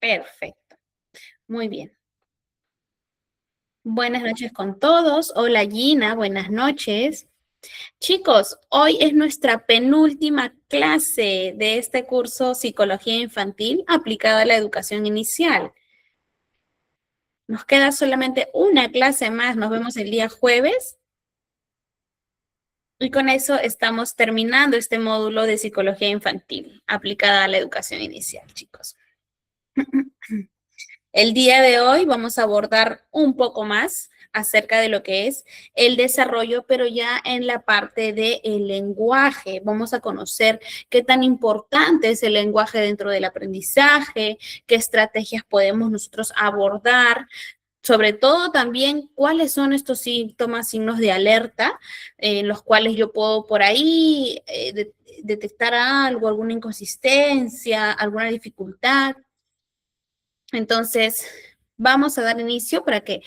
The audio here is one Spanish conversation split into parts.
Perfecto. Muy bien. Buenas noches con todos. Hola Gina, buenas noches. Chicos, hoy es nuestra penúltima clase de este curso Psicología Infantil aplicada a la educación inicial. Nos queda solamente una clase más. Nos vemos el día jueves y con eso estamos terminando este módulo de Psicología Infantil aplicada a la educación inicial, chicos. El día de hoy vamos a abordar un poco más acerca de lo que es el desarrollo, pero ya en la parte del lenguaje. Vamos a conocer qué tan importante es el lenguaje dentro del aprendizaje, qué estrategias podemos nosotros abordar, sobre todo también cuáles son estos síntomas, signos de alerta, en los cuales yo puedo por ahí detectar algo, alguna inconsistencia, alguna dificultad. Entonces, vamos a dar inicio para que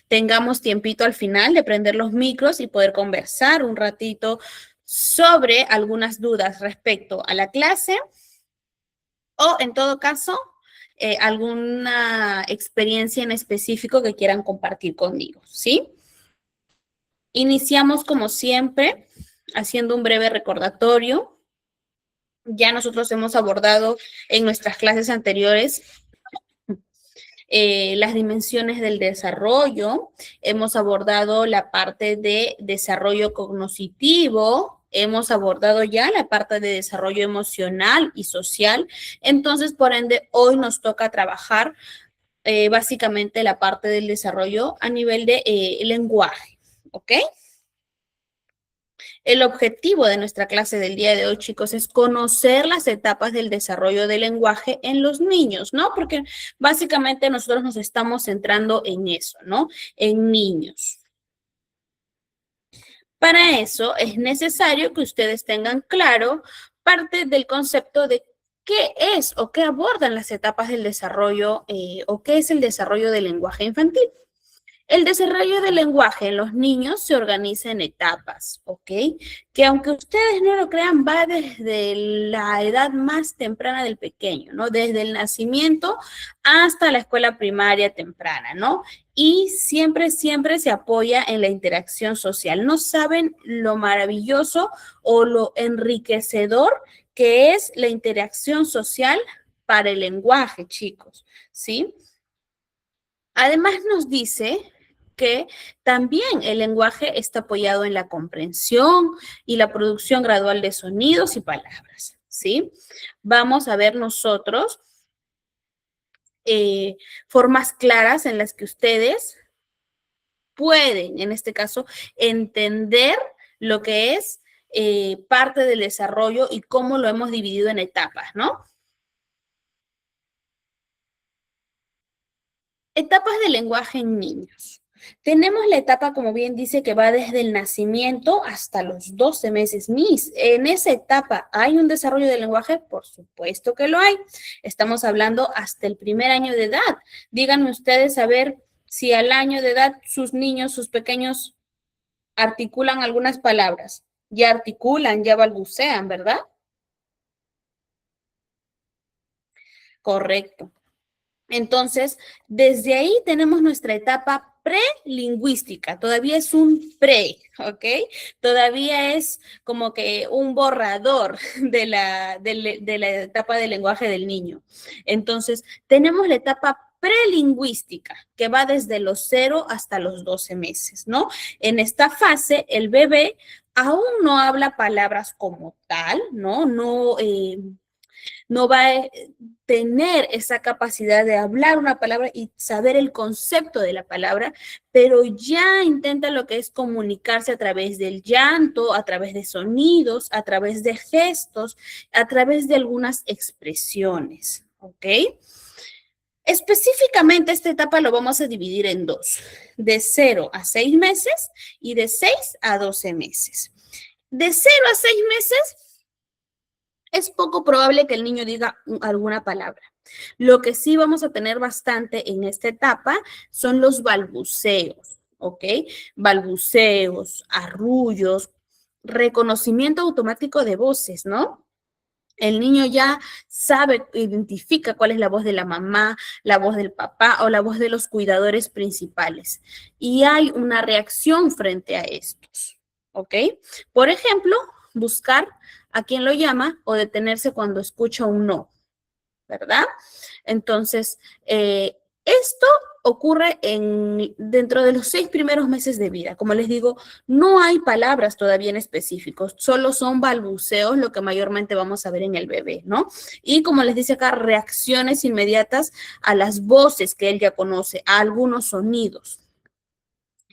tengamos tiempito al final de prender los micros y poder conversar un ratito sobre algunas dudas respecto a la clase o, en todo caso, alguna experiencia en específico que quieran compartir conmigo, ¿sí? Iniciamos, como siempre, haciendo un breve recordatorio. Ya nosotros hemos abordado en nuestras clases anteriores las dimensiones del desarrollo, hemos abordado la parte de desarrollo cognitivo, hemos abordado ya la parte de desarrollo emocional y social, entonces por ende hoy nos toca trabajar básicamente la parte del desarrollo a nivel de lenguaje, ¿ok? El objetivo de nuestra clase del día de hoy, chicos, es conocer las etapas del desarrollo del lenguaje en los niños, ¿no? Porque básicamente nosotros nos estamos centrando en eso, ¿no? En niños. Para eso es necesario que ustedes tengan claro parte del concepto de qué es o qué abordan las etapas del desarrollo o qué es el desarrollo del lenguaje infantil. El desarrollo del lenguaje en los niños se organiza en etapas, ¿ok? Que aunque ustedes no lo crean, va desde la edad más temprana del pequeño, ¿no? Desde el nacimiento hasta la escuela primaria temprana, ¿no? Y siempre, siempre se apoya en la interacción social. No saben lo maravilloso o lo enriquecedor que es la interacción social para el lenguaje, chicos, ¿sí? Además nos dice que también el lenguaje está apoyado en la comprensión y la producción gradual de sonidos y palabras, ¿sí? Vamos a ver nosotros formas claras en las que ustedes pueden, en este caso, entender lo que es parte del desarrollo y cómo lo hemos dividido en etapas, ¿no? Etapas de lenguaje en niños. Tenemos la etapa, como bien dice, que va desde el nacimiento hasta los 12 meses. Miss, en esa etapa, ¿hay un desarrollo del lenguaje? Por supuesto que lo hay. Estamos hablando hasta el primer año de edad. Díganme ustedes a ver si al año de edad sus niños, sus pequeños, articulan algunas palabras. Ya articulan, ya balbucean, ¿verdad? Correcto. Entonces, desde ahí tenemos nuestra etapa prelingüística, todavía es un pre, ¿ok? Todavía es como que un borrador de la etapa del lenguaje del niño. Entonces, tenemos la etapa prelingüística, que va desde los 0 hasta los 12 meses, ¿no? En esta fase, el bebé aún no habla palabras como tal, ¿no? No va a tener esa capacidad de hablar una palabra y saber el concepto de la palabra, pero ya intenta lo que es comunicarse a través del llanto, a través de sonidos, a través de gestos, a través de algunas expresiones, ¿ok? Específicamente esta etapa lo vamos a dividir en dos, de 0 a 6 meses y de 6 a 12 meses. De 0 a 6 meses es poco probable que el niño diga alguna palabra. Lo que sí vamos a tener bastante en esta etapa son los balbuceos, ¿ok? Balbuceos, arrullos, reconocimiento automático de voces, ¿no? El niño ya sabe, identifica cuál es la voz de la mamá, la voz del papá o la voz de los cuidadores principales. Y hay una reacción frente a estos, ¿ok? Por ejemplo, buscar a quien lo llama o detenerse cuando escucha un no, ¿verdad? Entonces, esto ocurre dentro de los 6 primeros meses de vida. Como les digo, no hay palabras todavía en específicos, solo son balbuceos lo que mayormente vamos a ver en el bebé, ¿no? Y como les dice acá, reacciones inmediatas a las voces que él ya conoce, a algunos sonidos.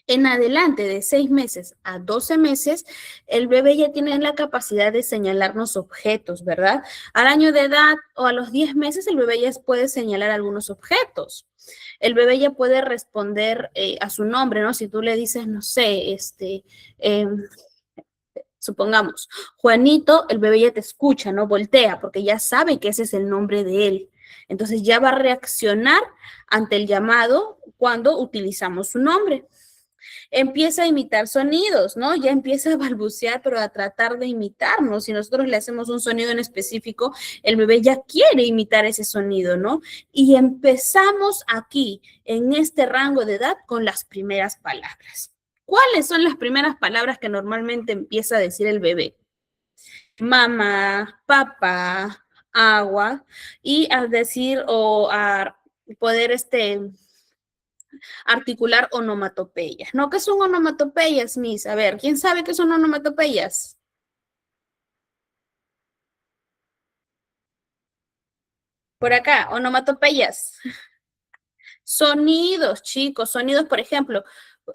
En adelante, de 6 meses a 12 meses, el bebé ya tiene la capacidad de señalarnos objetos, ¿verdad? Al año de edad o a los 10 meses, el bebé ya puede señalar algunos objetos. El bebé ya puede responder a su nombre, ¿no? Si tú le dices, no sé, eh, supongamos, Juanito, el bebé ya te escucha, ¿no? Voltea, porque ya sabe que ese es el nombre de él. Entonces ya va a reaccionar ante el llamado cuando utilizamos su nombre. Empieza a imitar sonidos, ¿no? Ya empieza a balbucear, pero a tratar de imitarnos. Si nosotros le hacemos un sonido en específico, el bebé ya quiere imitar ese sonido, ¿no? Y empezamos aquí, en este rango de edad, con las primeras palabras. ¿Cuáles son las primeras palabras que normalmente empieza a decir el bebé? Mamá, papá, agua, y a decir o a poder articular onomatopeyas. ¿No? ¿Qué son onomatopeyas, Miss? A ver, ¿quién sabe qué son onomatopeyas? Por acá, onomatopeyas. Sonidos, chicos, sonidos, por ejemplo,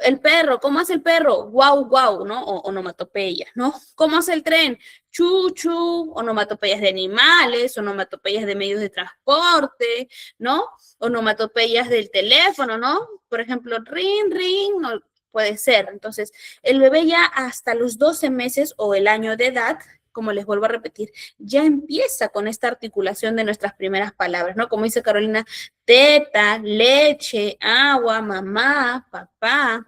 el perro, ¿cómo hace el perro? Guau, guau, ¿no? O onomatopeyas, ¿no? ¿Cómo hace el tren? Chu, chu, onomatopeyas de animales, onomatopeyas de medios de transporte, ¿no? Onomatopeyas del teléfono, ¿no? Por ejemplo, ring, ring, no, puede ser. Entonces, el bebé ya hasta los 12 meses o el año de edad, como les vuelvo a repetir, ya empieza con esta articulación de nuestras primeras palabras, ¿no? Como dice Carolina, teta, leche, agua, mamá, papá.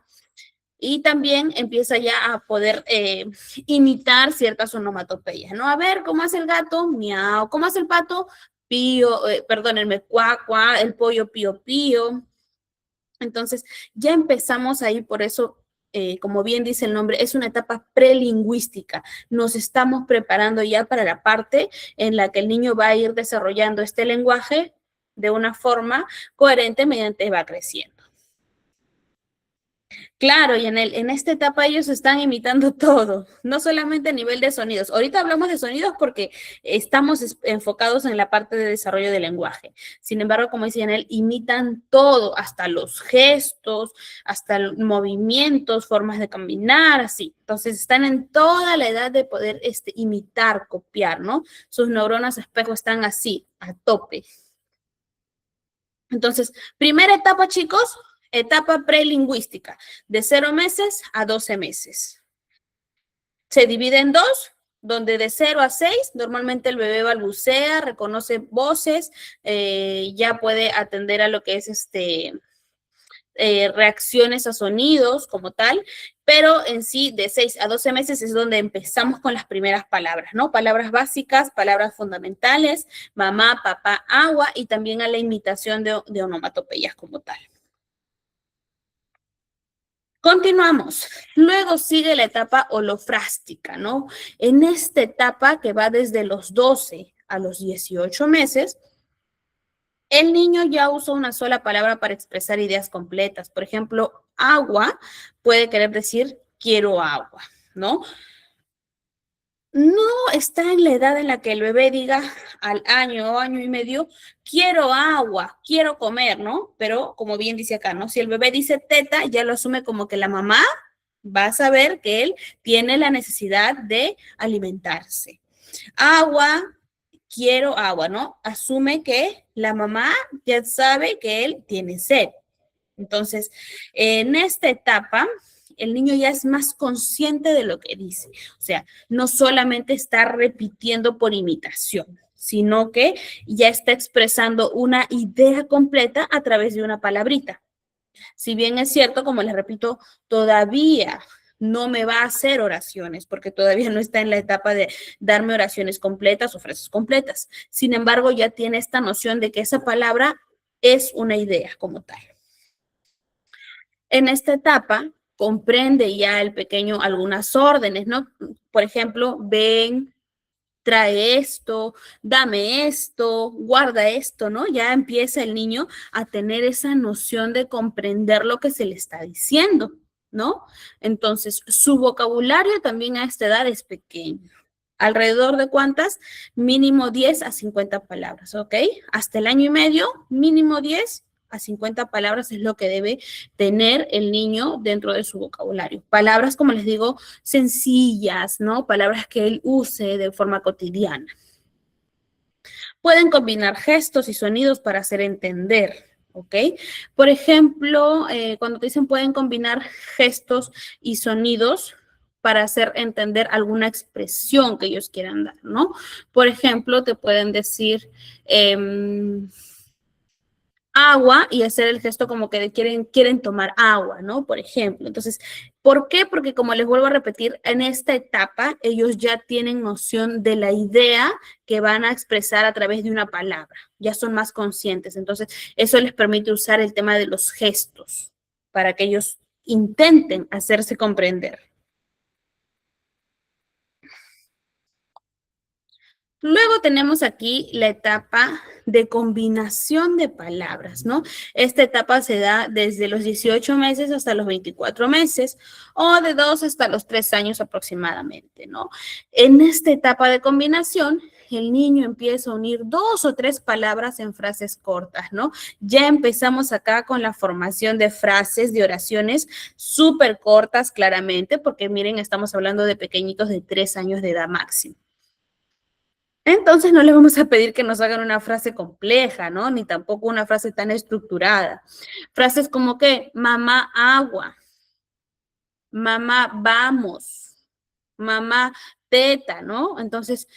Y también empieza ya a poder imitar ciertas onomatopeyas, ¿no? A ver, ¿cómo hace el gato? Miau. ¿Cómo hace el pato? Pío, perdónenme, cuá, cuá, el pollo, pío, pío. Entonces, ya empezamos ahí, por eso, como bien dice el nombre, es una etapa prelingüística. Nos estamos preparando ya para la parte en la que el niño va a ir desarrollando este lenguaje de una forma coherente mediante va creciendo. Claro, y en esta etapa ellos están imitando todo, no solamente a nivel de sonidos. Ahorita hablamos de sonidos porque estamos enfocados en la parte de desarrollo del lenguaje. Sin embargo, como dice Yanel, imitan todo, hasta los gestos, hasta los movimientos, formas de caminar, así. Entonces están en toda la edad de poder imitar, copiar, ¿no? Sus neuronas espejo están así, a tope. Entonces, primera etapa, chicos, etapa prelingüística, de 0 meses a 12 meses. Se divide en dos, donde de 0 a 6, normalmente el bebé balbucea, reconoce voces, ya puede atender a lo que es reacciones a sonidos como tal, pero en sí de 6 a 12 meses es donde empezamos con las primeras palabras, ¿no? Palabras básicas, palabras fundamentales, mamá, papá, agua y también a la imitación de onomatopeyas como tal. Continuamos. Luego sigue la etapa holofrástica, ¿no? En esta etapa que va desde los 12 a los 18 meses, el niño ya usa una sola palabra para expresar ideas completas. Por ejemplo, agua puede querer decir quiero agua, ¿no? No está en la edad en la que el bebé diga al año o año y medio, quiero agua, quiero comer, ¿no? Pero como bien dice acá, ¿no? Si el bebé dice teta, ya lo asume como que la mamá va a saber que él tiene la necesidad de alimentarse. Agua, quiero agua, ¿no? Asume que la mamá ya sabe que él tiene sed. Entonces, en esta etapa, el niño ya es más consciente de lo que dice. O sea, no solamente está repitiendo por imitación, sino que ya está expresando una idea completa a través de una palabrita. Si bien es cierto, como les repito, todavía no me va a hacer oraciones porque todavía no está en la etapa de darme oraciones completas o frases completas. Sin embargo, ya tiene esta noción de que esa palabra es una idea como tal. En esta etapa comprende ya el pequeño algunas órdenes, ¿no? Por ejemplo, ven, trae esto, dame esto, guarda esto, ¿no? Ya empieza el niño a tener esa noción de comprender lo que se le está diciendo, ¿no? Entonces, su vocabulario también a esta edad es pequeño. ¿Alrededor de cuántas? Mínimo 10 a 50 palabras, ¿ok? Hasta el año y medio, mínimo 10 a 50 palabras es lo que debe tener el niño dentro de su vocabulario. Palabras, como les digo, sencillas, ¿no? Palabras que él use de forma cotidiana. Pueden combinar gestos y sonidos para hacer entender, ¿ok? Por ejemplo, cuando te dicen pueden combinar gestos y sonidos para hacer entender alguna expresión que ellos quieran dar, ¿no? Por ejemplo, te pueden decir agua y hacer el gesto como que quieren tomar agua, ¿no? Por ejemplo. Entonces, ¿por qué? Porque como les vuelvo a repetir, en esta etapa ellos ya tienen noción de la idea que van a expresar a través de una palabra, ya son más conscientes. Entonces, eso les permite usar el tema de los gestos para que ellos intenten hacerse comprender. Luego tenemos aquí la etapa de combinación de palabras, ¿no? Esta etapa se da desde los 18 meses hasta los 24 meses o de 2 hasta los 3 años aproximadamente, ¿no? En esta etapa de combinación, el niño empieza a unir 2 o 3 palabras en frases cortas, ¿no? Ya empezamos acá con la formación de frases, de oraciones súper cortas, claramente, porque miren, estamos hablando de pequeñitos de 3 años de edad máxima. Entonces no le vamos a pedir que nos hagan una frase compleja, ¿no? Ni tampoco una frase tan estructurada. Frases como que, mamá, agua, mamá, vamos, mamá, teta, ¿no? Entonces,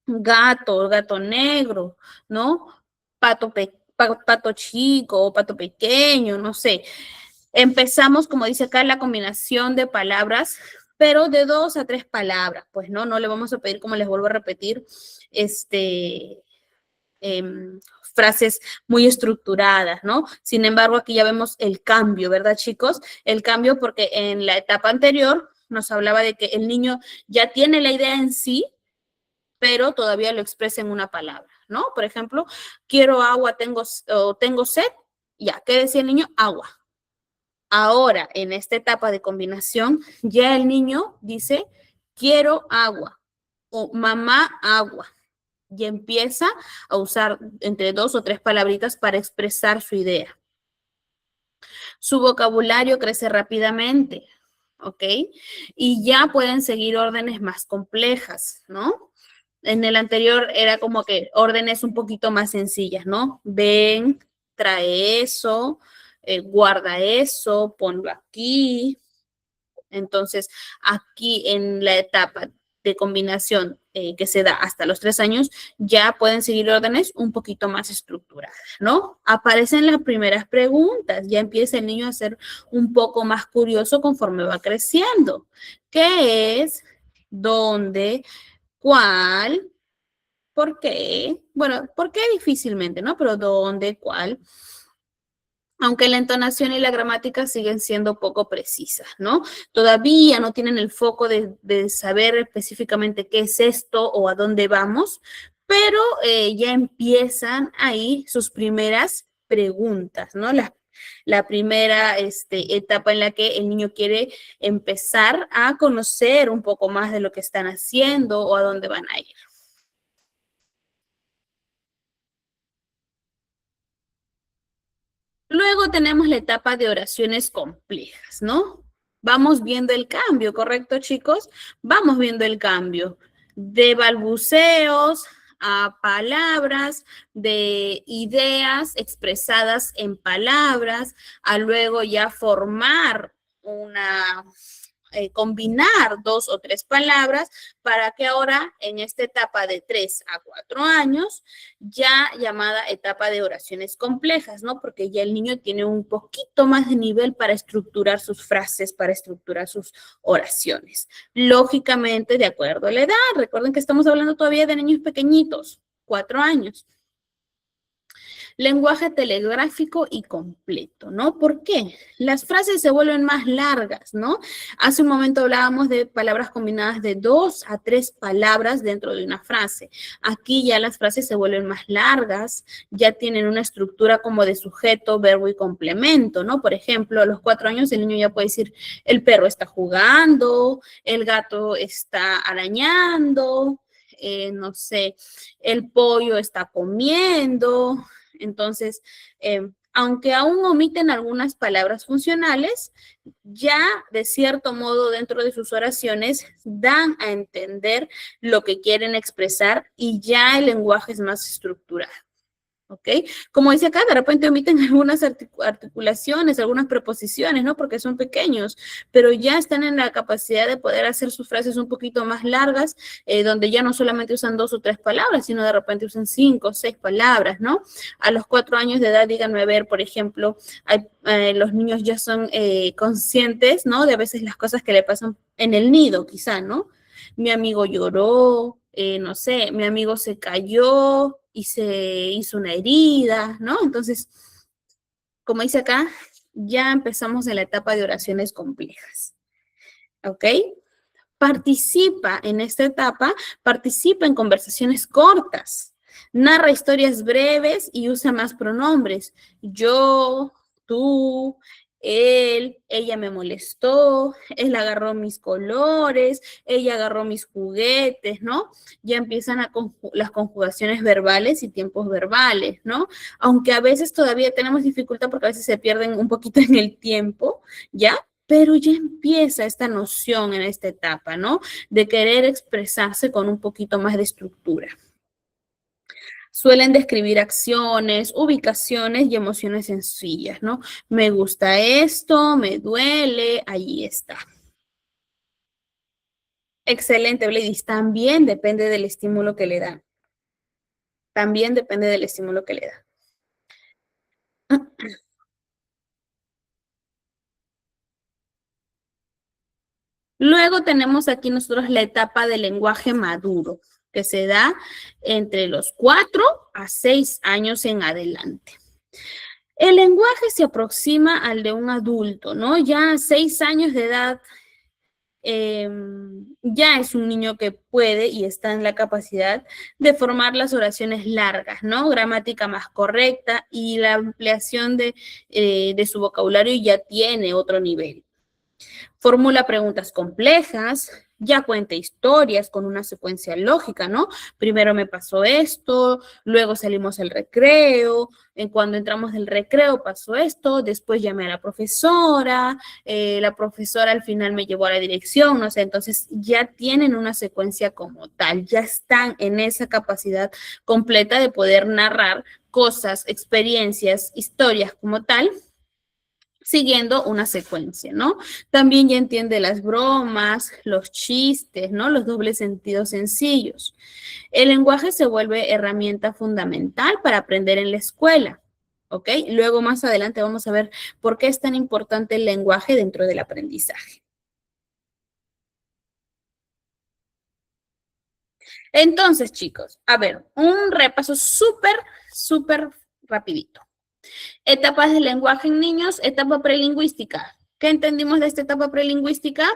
gato, gato negro, ¿no? Pato chico, pato pequeño, no sé. Empezamos, como dice acá, la combinación de palabras, pero de 2 a 3 palabras, pues no le vamos a pedir, como les vuelvo a repetir, frases muy estructuradas, ¿no? Sin embargo, aquí ya vemos el cambio, ¿verdad, chicos? El cambio porque en la etapa anterior nos hablaba de que el niño ya tiene la idea en sí, pero todavía lo expresa en una palabra, ¿no? Por ejemplo, quiero agua, tengo sed, ya, ¿qué decía el niño? Agua. Ahora, en esta etapa de combinación, ya el niño dice, quiero agua o mamá agua. Y empieza a usar entre 2 o 3 palabritas para expresar su idea. Su vocabulario crece rápidamente, ¿ok? Y ya pueden seguir órdenes más complejas, ¿no? En el anterior era como que órdenes un poquito más sencillas, ¿no? Ven, trae eso, guarda eso, ponlo aquí. Entonces, aquí en la etapa de combinación que se da hasta los 3 años, ya pueden seguir órdenes un poquito más estructuradas, ¿no? Aparecen las primeras preguntas, ya empieza el niño a ser un poco más curioso conforme va creciendo. ¿Qué es? ¿Dónde? ¿Cuál? ¿Por qué? Bueno, ¿por qué difícilmente, no? Pero ¿dónde? ¿Cuál? Aunque la entonación y la gramática siguen siendo poco precisas, ¿no? Todavía no tienen el foco de saber específicamente qué es esto o a dónde vamos, pero ya empiezan ahí sus primeras preguntas, ¿no? La primera etapa en la que el niño quiere empezar a conocer un poco más de lo que están haciendo o a dónde van a ir. Luego tenemos la etapa de oraciones complejas, ¿no? Vamos viendo el cambio, ¿correcto, chicos? Vamos viendo el cambio de balbuceos a palabras, de ideas expresadas en palabras, a luego ya formar combinar 2 o 3 palabras para que ahora en esta etapa de 3 a 4 años, ya llamada etapa de oraciones complejas, ¿no? Porque ya el niño tiene un poquito más de nivel para estructurar sus frases, para estructurar sus oraciones. Lógicamente, de acuerdo a la edad, recuerden que estamos hablando todavía de niños pequeñitos, 4 años. Lenguaje telegráfico y completo, ¿no? ¿Por qué? Las frases se vuelven más largas, ¿no? Hace un momento hablábamos de palabras combinadas de 2 a 3 palabras dentro de una frase. Aquí ya las frases se vuelven más largas, ya tienen una estructura como de sujeto, verbo y complemento, ¿no? Por ejemplo, a los 4 años el niño ya puede decir, el perro está jugando, el gato está arañando, no sé, el pollo está comiendo. Entonces, aunque aún omiten algunas palabras funcionales, ya de cierto modo dentro de sus oraciones dan a entender lo que quieren expresar y ya el lenguaje es más estructurado. ¿Ok? Como dice acá, de repente omiten algunas articulaciones, algunas preposiciones, ¿no? Porque son pequeños, pero ya están en la capacidad de poder hacer sus frases un poquito más largas, donde ya no solamente usan 2 o 3 palabras, sino de repente usan 5 o 6 palabras, ¿no? A los 4 años de edad, díganme a ver, por ejemplo, los niños ya son conscientes, ¿no? De a veces las cosas que le pasan en el nido, quizá, ¿no? Mi amigo lloró, no sé, mi amigo se cayó y se hizo una herida, ¿no? Entonces, como dice acá, ya empezamos en la etapa de oraciones complejas, ¿ok? Participa en esta etapa, participa en conversaciones cortas, narra historias breves y usa más pronombres. Yo, tú, él, ella me molestó, él agarró mis colores, ella agarró mis juguetes, ¿no? Ya empiezan las conjugaciones verbales y tiempos verbales, ¿no? Aunque a veces todavía tenemos dificultad porque a veces se pierden un poquito en el tiempo, ¿ya? Pero ya empieza esta noción en esta etapa, ¿no? De querer expresarse con un poquito más de estructura. Suelen describir acciones, ubicaciones y emociones sencillas, ¿no? Me gusta esto, me duele, allí está. Excelente, Bladys. También depende del estímulo que le dan. También depende del estímulo que le dan. Luego tenemos aquí nosotros la etapa del lenguaje maduro, que se da entre los 4 a 6 años en adelante. El lenguaje se aproxima al de un adulto, ¿no? Ya a 6 años de edad, ya es un niño que puede y está en la capacidad de formar las oraciones largas, ¿no? Gramática más correcta y la ampliación de su vocabulario ya tiene otro nivel. Formula preguntas complejas, ya cuenta historias con una secuencia lógica, ¿no? Primero me pasó esto, luego salimos al recreo, cuando entramos del recreo pasó esto, después llamé a la profesora al final me llevó a la dirección, no sé, entonces ya tienen una secuencia como tal, ya están en esa capacidad completa de poder narrar cosas, experiencias, historias como tal, siguiendo una secuencia, ¿no? También ya entiende las bromas, los chistes, ¿no? Los dobles sentidos sencillos. El lenguaje se vuelve herramienta fundamental para aprender en la escuela, ¿ok? Luego más adelante vamos a ver por qué es tan importante el lenguaje dentro del aprendizaje. Entonces, chicos, a ver, un repaso súper rapidito. Etapas del lenguaje en niños, etapa prelingüística. ¿Qué entendimos de esta etapa prelingüística?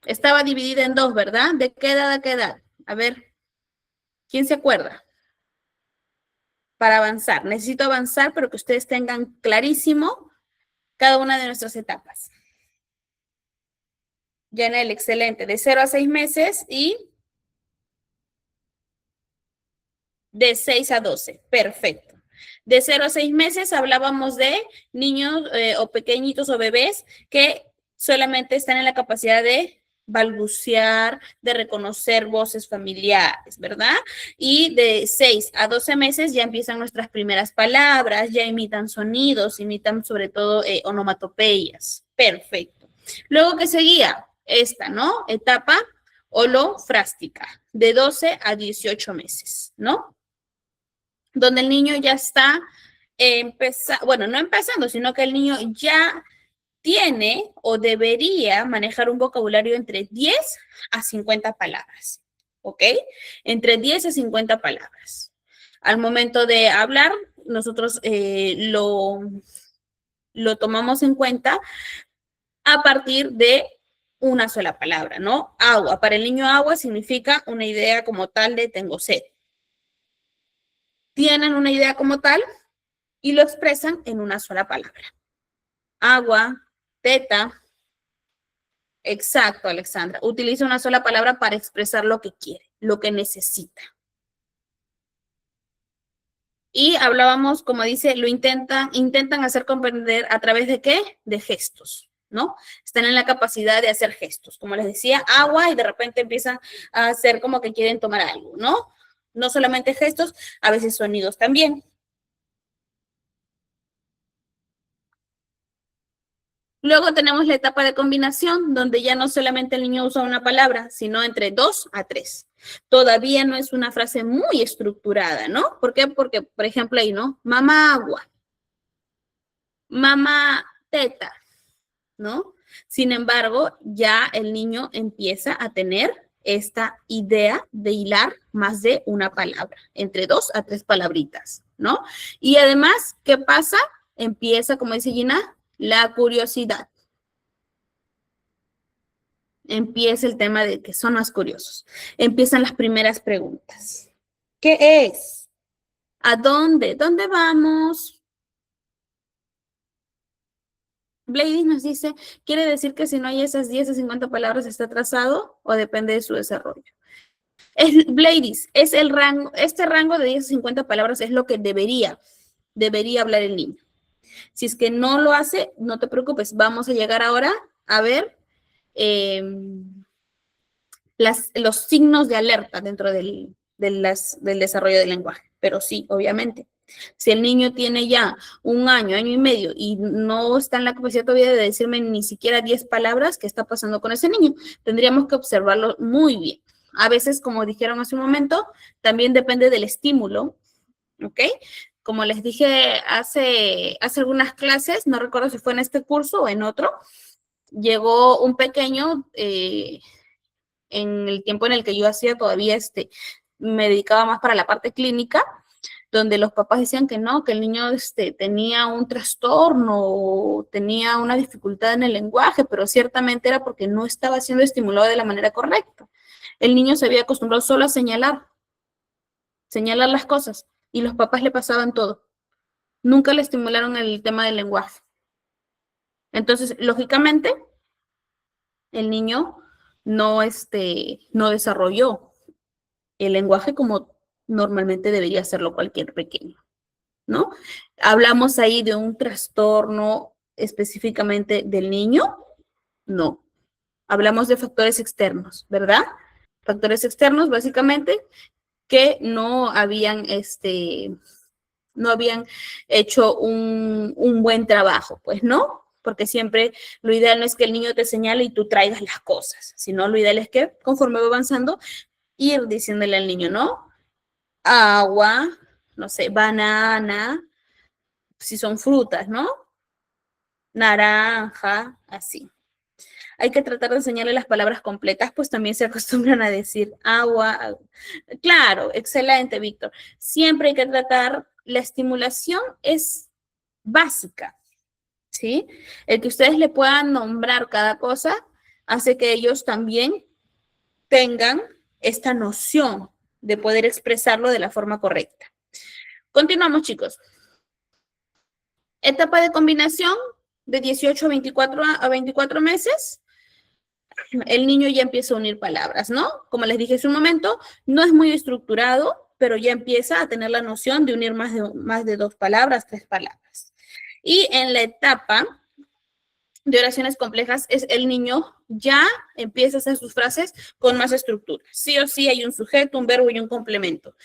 Estaba dividida en 2, ¿verdad? ¿De qué edad a qué edad? A ver, ¿quién se acuerda? Para avanzar. Necesito avanzar, pero que ustedes tengan clarísimo cada una de nuestras etapas. Yanel, excelente. De 0 a 6 meses y de 6 a 12. Perfecto. De 0 a 6 meses hablábamos de niños o pequeñitos o bebés que solamente están en la capacidad de balbucear, de reconocer voces familiares, ¿verdad? Y de 6 a 12 meses ya empiezan nuestras primeras palabras, ya imitan sonidos, imitan sobre todo onomatopeyas. Perfecto. Luego que seguía esta, ¿no? Etapa holofrástica, de 12 a 18 meses, ¿no? Donde el niño ya está empezando, bueno, no empezando, sino que el niño ya tiene o debería manejar un vocabulario entre 10 a 50 palabras, ¿ok? Entre 10 a 50 palabras. Al momento de hablar, nosotros lo tomamos en cuenta a partir de una sola palabra, ¿no? Agua. Para el niño agua significa una idea como tal de tengo sed. Tienen una idea como tal y lo expresan en una sola palabra. Agua, teta. Exacto, Alexandra. Utiliza una sola palabra para expresar lo que quiere, lo que necesita. Y hablábamos, como dice, lo intentan hacer comprender a través de ¿qué? De gestos, ¿no? Están en la capacidad de hacer gestos. Como les decía, agua y de repente empiezan a hacer como que quieren tomar algo, ¿no? No solamente gestos, a veces sonidos también. Luego tenemos la etapa de combinación, donde ya no solamente el niño usa una palabra, sino entre 2 a 3. Todavía no es una frase muy estructurada, ¿no? ¿Por qué? Porque, por ejemplo, ahí, ¿no? Mamá agua, mamá teta, ¿no? Sin embargo, ya el niño empieza a tener esta idea de hilar más de una palabra, entre 2 a 3 palabritas, ¿no? Y además, ¿qué pasa? Empieza, como dice Gina, la curiosidad. Empieza el tema de que son más curiosos. Empiezan las primeras preguntas. ¿Qué es? ¿A dónde? ¿Dónde vamos? Blady nos dice, ¿quiere decir que si no hay esas 10 o 50 palabras está atrasado o depende de su desarrollo? Blady, es el rango, este rango de 10 o 50 palabras es lo que debería hablar el niño. Si es que no lo hace, no te preocupes, vamos a llegar ahora a ver los signos de alerta dentro del desarrollo del lenguaje. Pero sí, obviamente, si el niño tiene ya un año, año y medio y no está en la capacidad todavía de decirme ni siquiera 10 palabras, ¿qué está pasando con ese niño? Tendríamos que observarlo muy bien. A veces, como dijeron hace un momento, también depende del estímulo, ¿ok? Como les dije hace algunas clases, no recuerdo si fue en este curso o en otro, llegó un pequeño en el tiempo en el que yo hacía todavía, me dedicaba más para la parte clínica, donde los papás decían que no, que el niño tenía un trastorno o tenía una dificultad en el lenguaje, pero ciertamente era porque no estaba siendo estimulado de la manera correcta. El niño se había acostumbrado solo a señalar las cosas, y los papás le pasaban todo. Nunca le estimularon el tema del lenguaje. Entonces, lógicamente, el niño no desarrolló el lenguaje como normalmente debería hacerlo cualquier pequeño, ¿no? ¿Hablamos ahí de un trastorno específicamente del niño? No. Hablamos de factores externos, ¿verdad? Factores externos, básicamente, que no habían hecho un buen trabajo, pues, ¿no? Porque siempre lo ideal no es que el niño te señale y tú traigas las cosas, sino lo ideal es que conforme va avanzando, ir diciéndole al niño, ¿no? Agua, no sé, banana, si son frutas, ¿no? Naranja, así. Hay que tratar de enseñarle las palabras completas, pues también se acostumbran a decir agua. Claro, excelente, Víctor. Siempre hay que tratar, la estimulación es básica, ¿sí? El que ustedes le puedan nombrar cada cosa hace que ellos también tengan esta noción de poder expresarlo de la forma correcta. Continuamos, chicos. Etapa de combinación de 18 a 24 meses. El niño ya empieza a unir palabras, ¿no? Como les dije hace un momento, no es muy estructurado, pero ya empieza a tener la noción de unir más de 2 palabras, 3 palabras. Y en la etapa de oraciones complejas, el niño ya empieza a hacer sus frases con más estructura. Sí o sí hay un sujeto, un verbo y un complemento.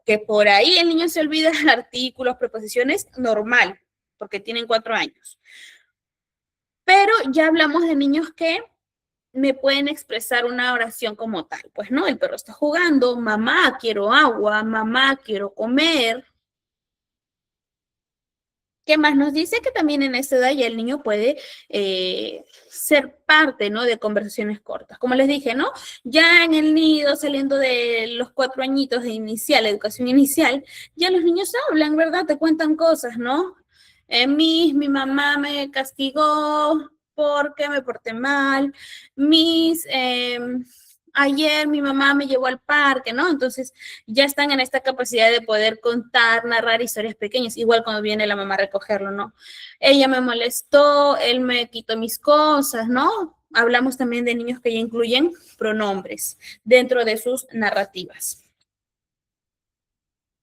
Que por ahí el niño se olvida artículos, preposiciones, normal, porque tienen 4 años. Pero ya hablamos de niños que me pueden expresar una oración como tal. Pues no, el perro está jugando, mamá, quiero agua, mamá, quiero comer. ¿Qué más nos dice? Que también en esta edad ya el niño puede ser parte, ¿no? De conversaciones cortas. Como les dije, ¿no? Ya en el nido, saliendo de los 4 añitos de inicial, educación inicial, ya los niños hablan, ¿verdad? Te cuentan cosas, ¿no? Mi mamá me castigó porque me porté mal. Ayer mi mamá me llevó al parque, ¿no? Entonces ya están en esta capacidad de poder contar, narrar historias pequeñas, igual cuando viene la mamá a recogerlo, ¿no? Ella me molestó, él me quitó mis cosas, ¿no? Hablamos también de niños que ya incluyen pronombres dentro de sus narrativas.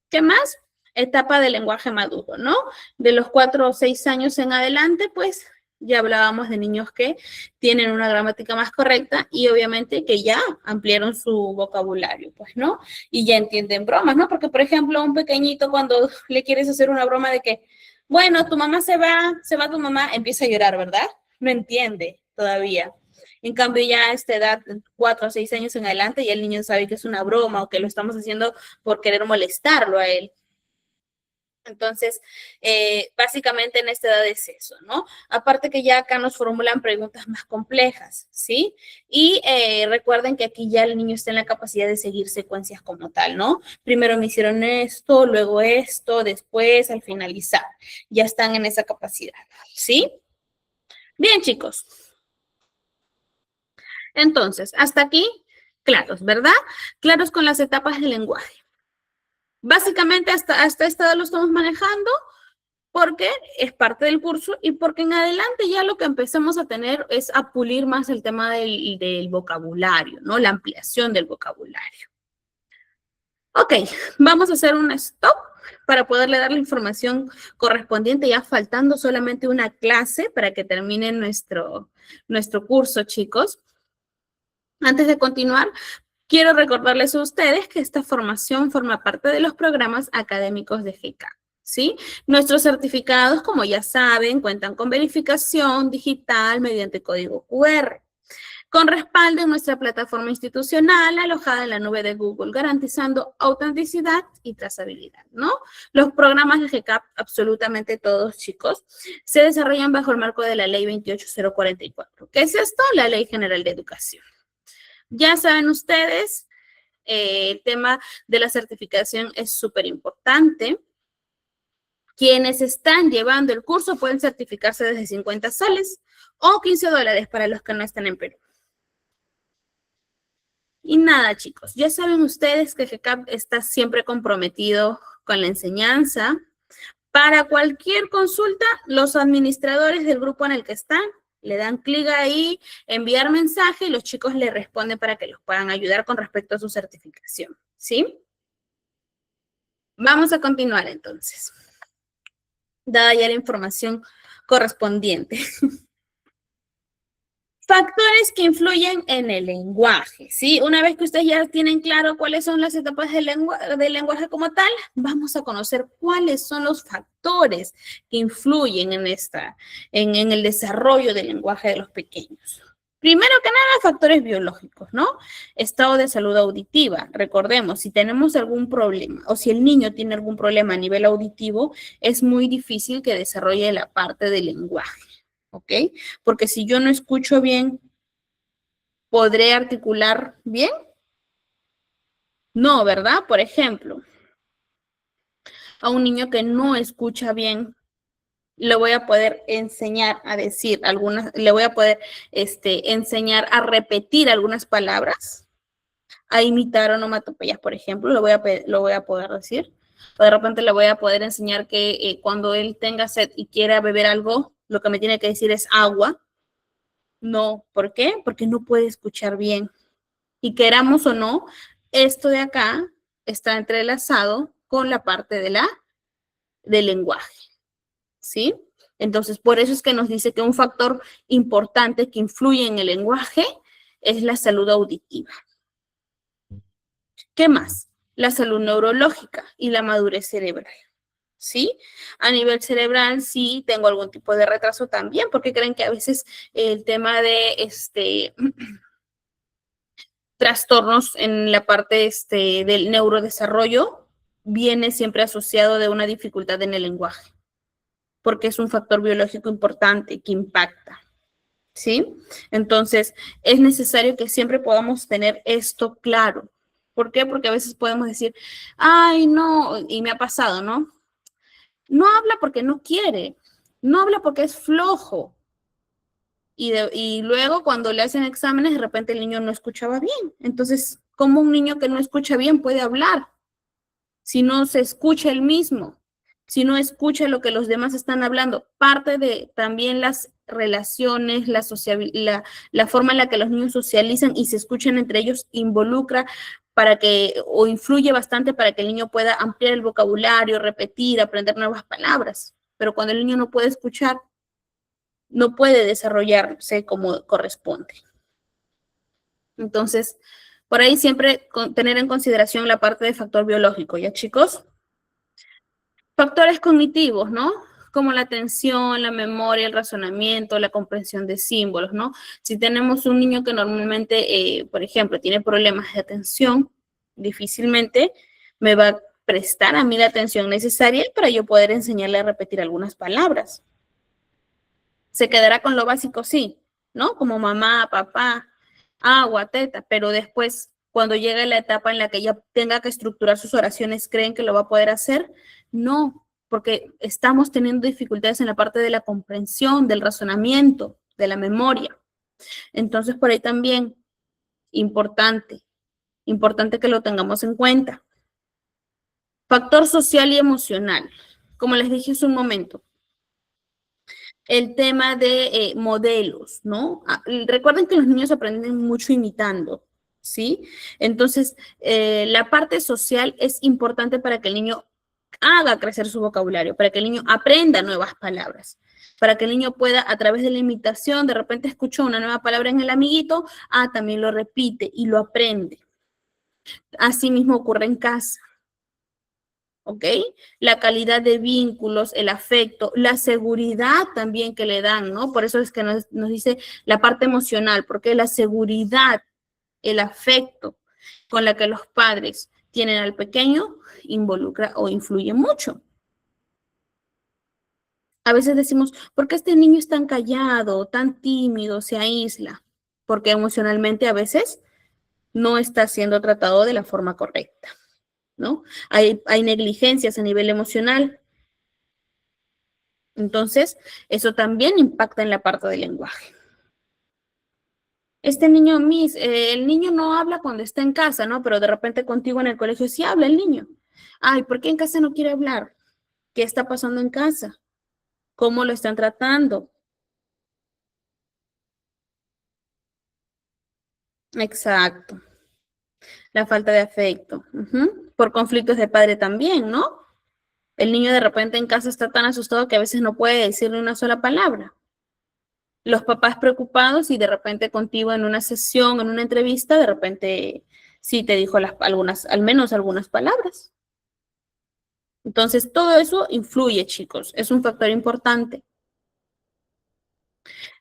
¿Qué más? Etapa del lenguaje maduro, ¿no? De los 4 o 6 años en adelante, pues ya hablábamos de niños que tienen una gramática más correcta y obviamente que ya ampliaron su vocabulario, pues, ¿no? Y ya entienden bromas, ¿no? Porque, por ejemplo, un pequeñito cuando le quieres hacer una broma de que, bueno, tu mamá se va tu mamá, empieza a llorar, ¿verdad? No entiende todavía. En cambio, ya a esta edad, 4 o 6 años en adelante, ya el niño sabe que es una broma o que lo estamos haciendo por querer molestarlo a él. Entonces, básicamente en esta edad es eso, ¿no? Aparte que ya acá nos formulan preguntas más complejas, ¿sí? Y recuerden que aquí ya el niño está en la capacidad de seguir secuencias como tal, ¿no? Primero me hicieron esto, después al finalizar. Ya están en esa capacidad, ¿sí? Bien, chicos. Entonces, hasta aquí, claros, ¿verdad? Claros con las etapas del lenguaje. Básicamente hasta esta edad lo estamos manejando porque es parte del curso y porque en adelante ya lo que empezamos a tener es a pulir más el tema del vocabulario, ¿no? La ampliación del vocabulario. Ok, vamos a hacer un stop para poderle dar la información correspondiente, ya faltando solamente una clase para que termine nuestro curso, chicos. Antes de continuar, quiero recordarles a ustedes que esta formación forma parte de los programas académicos de GCAP, ¿sí? Nuestros certificados, como ya saben, cuentan con verificación digital mediante código QR, con respaldo en nuestra plataforma institucional alojada en la nube de Google, garantizando autenticidad y trazabilidad, ¿no? Los programas de GCAP, absolutamente todos, chicos, se desarrollan bajo el marco de la Ley 28044. ¿Qué es esto? La Ley General de Educación. Ya saben ustedes, el tema de la certificación es súper importante. Quienes están llevando el curso pueden certificarse desde 50 soles o $15 para los que no están en Perú. Y nada, chicos, ya saben ustedes que GCAP está siempre comprometido con la enseñanza. Para cualquier consulta, los administradores del grupo en el que están le dan clic ahí, enviar mensaje y los chicos le responden para que los puedan ayudar con respecto a su certificación, ¿sí? Vamos a continuar entonces, dada ya la información correspondiente. Factores que influyen en el lenguaje, ¿sí? Una vez que ustedes ya tienen claro cuáles son las etapas del lenguaje como tal, vamos a conocer cuáles son los factores que influyen en el desarrollo del lenguaje de los pequeños. Primero que nada, factores biológicos, ¿no? Estado de salud auditiva. Recordemos, si tenemos algún problema o si el niño tiene algún problema a nivel auditivo, es muy difícil que desarrolle la parte del lenguaje. ¿Ok? Porque si yo no escucho bien, ¿podré articular bien? No, ¿verdad? Por ejemplo, a un niño que no escucha bien, le voy a poder enseñar a decir algunas, le voy a poder enseñar a repetir algunas palabras, a imitar onomatopeyas, por ejemplo, lo voy a poder decir. O de repente le voy a poder enseñar que cuando él tenga sed y quiera beber algo, lo que me tiene que decir es agua. No, ¿por qué? Porque no puede escuchar bien. Y queramos o no, esto de acá está entrelazado con la parte del lenguaje, ¿sí? Entonces, por eso es que nos dice que un factor importante que influye en el lenguaje es la salud auditiva. ¿Qué más? La salud neurológica y la madurez cerebral, ¿sí? A nivel cerebral sí tengo algún tipo de retraso también, porque creen que a veces el tema de trastornos en la parte del neurodesarrollo viene siempre asociado de una dificultad en el lenguaje, porque es un factor biológico importante que impacta, ¿sí? Entonces, es necesario que siempre podamos tener esto claro. ¿Por qué? Porque a veces podemos decir, ay, no, y me ha pasado, ¿no? No habla porque no quiere, no habla porque es flojo. Y luego cuando le hacen exámenes, de repente el niño no escuchaba bien. Entonces, ¿cómo un niño que no escucha bien puede hablar? Si no se escucha el mismo, si no escucha lo que los demás están hablando. Parte de también las relaciones, la forma en la que los niños socializan y se escuchan entre ellos involucra para que, o influye bastante para que el niño pueda ampliar el vocabulario, repetir, aprender nuevas palabras. Pero cuando el niño no puede escuchar, no puede desarrollarse como corresponde. Entonces, por ahí siempre tener en consideración la parte de factor biológico, ¿ya chicos? Factores cognitivos, ¿no? Como la atención, la memoria, el razonamiento, la comprensión de símbolos, ¿no? Si tenemos un niño que normalmente, por ejemplo, tiene problemas de atención, difícilmente me va a prestar a mí la atención necesaria para yo poder enseñarle a repetir algunas palabras. Se quedará con lo básico, sí, ¿no? Como mamá, papá, agua, teta, pero después, cuando llegue la etapa en la que ella tenga que estructurar sus oraciones, ¿creen que lo va a poder hacer? No, porque estamos teniendo dificultades en la parte de la comprensión, del razonamiento, de la memoria. Entonces, por ahí también, importante, importante que lo tengamos en cuenta. Factor social y emocional. Como les dije hace un momento, el tema de modelos, ¿no? Recuerden que los niños aprenden mucho imitando, ¿sí? Entonces, la parte social es importante para que el niño haga crecer su vocabulario, para que el niño aprenda nuevas palabras, para que el niño pueda, a través de la imitación, de repente escuchó una nueva palabra en el amiguito, también lo repite y lo aprende. Así mismo ocurre en casa. ¿Ok? La calidad de vínculos, el afecto, la seguridad también que le dan, ¿no? Por eso es que nos dice la parte emocional, porque la seguridad, el afecto con la que los padres tienen al pequeño involucra o influye mucho. A veces decimos, ¿por qué este niño es tan callado, tan tímido, se aísla? Porque emocionalmente a veces no está siendo tratado de la forma correcta, ¿no? Hay negligencias a nivel emocional. Entonces, eso también impacta en la parte del lenguaje. Este niño, el niño no habla cuando está en casa, ¿no? Pero de repente contigo en el colegio sí habla el niño. Ay, ¿por qué en casa no quiere hablar? ¿Qué está pasando en casa? ¿Cómo lo están tratando? Exacto. La falta de afecto. Por conflictos de padre también, ¿no? El niño de repente en casa está tan asustado que a veces no puede decirle una sola palabra. Los papás preocupados y de repente contigo en una sesión, en una entrevista, de repente sí te dijo algunas, al menos algunas palabras. Entonces, todo eso influye, chicos, es un factor importante.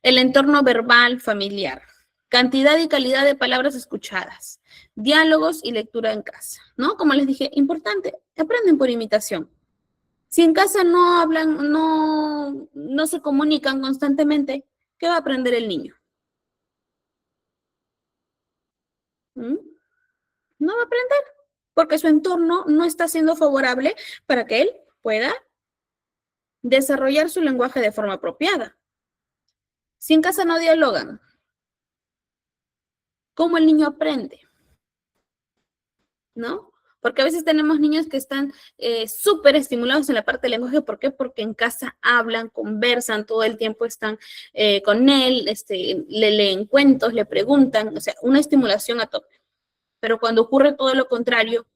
El entorno verbal familiar, cantidad y calidad de palabras escuchadas, diálogos y lectura en casa, ¿no? Como les dije, importante, aprenden por imitación. Si en casa no hablan, no se comunican constantemente, ¿qué va a aprender el niño? ¿Mm? No va a aprender, porque su entorno no está siendo favorable para que él pueda desarrollar su lenguaje de forma apropiada. Si en casa no dialogan, ¿cómo el niño aprende? ¿No? Porque a veces tenemos niños que están súper estimulados en la parte del lenguaje. ¿Por qué? Porque en casa hablan, conversan, todo el tiempo están con él, le leen cuentos, le preguntan, o sea, una estimulación a tope. Pero cuando ocurre todo lo contrario,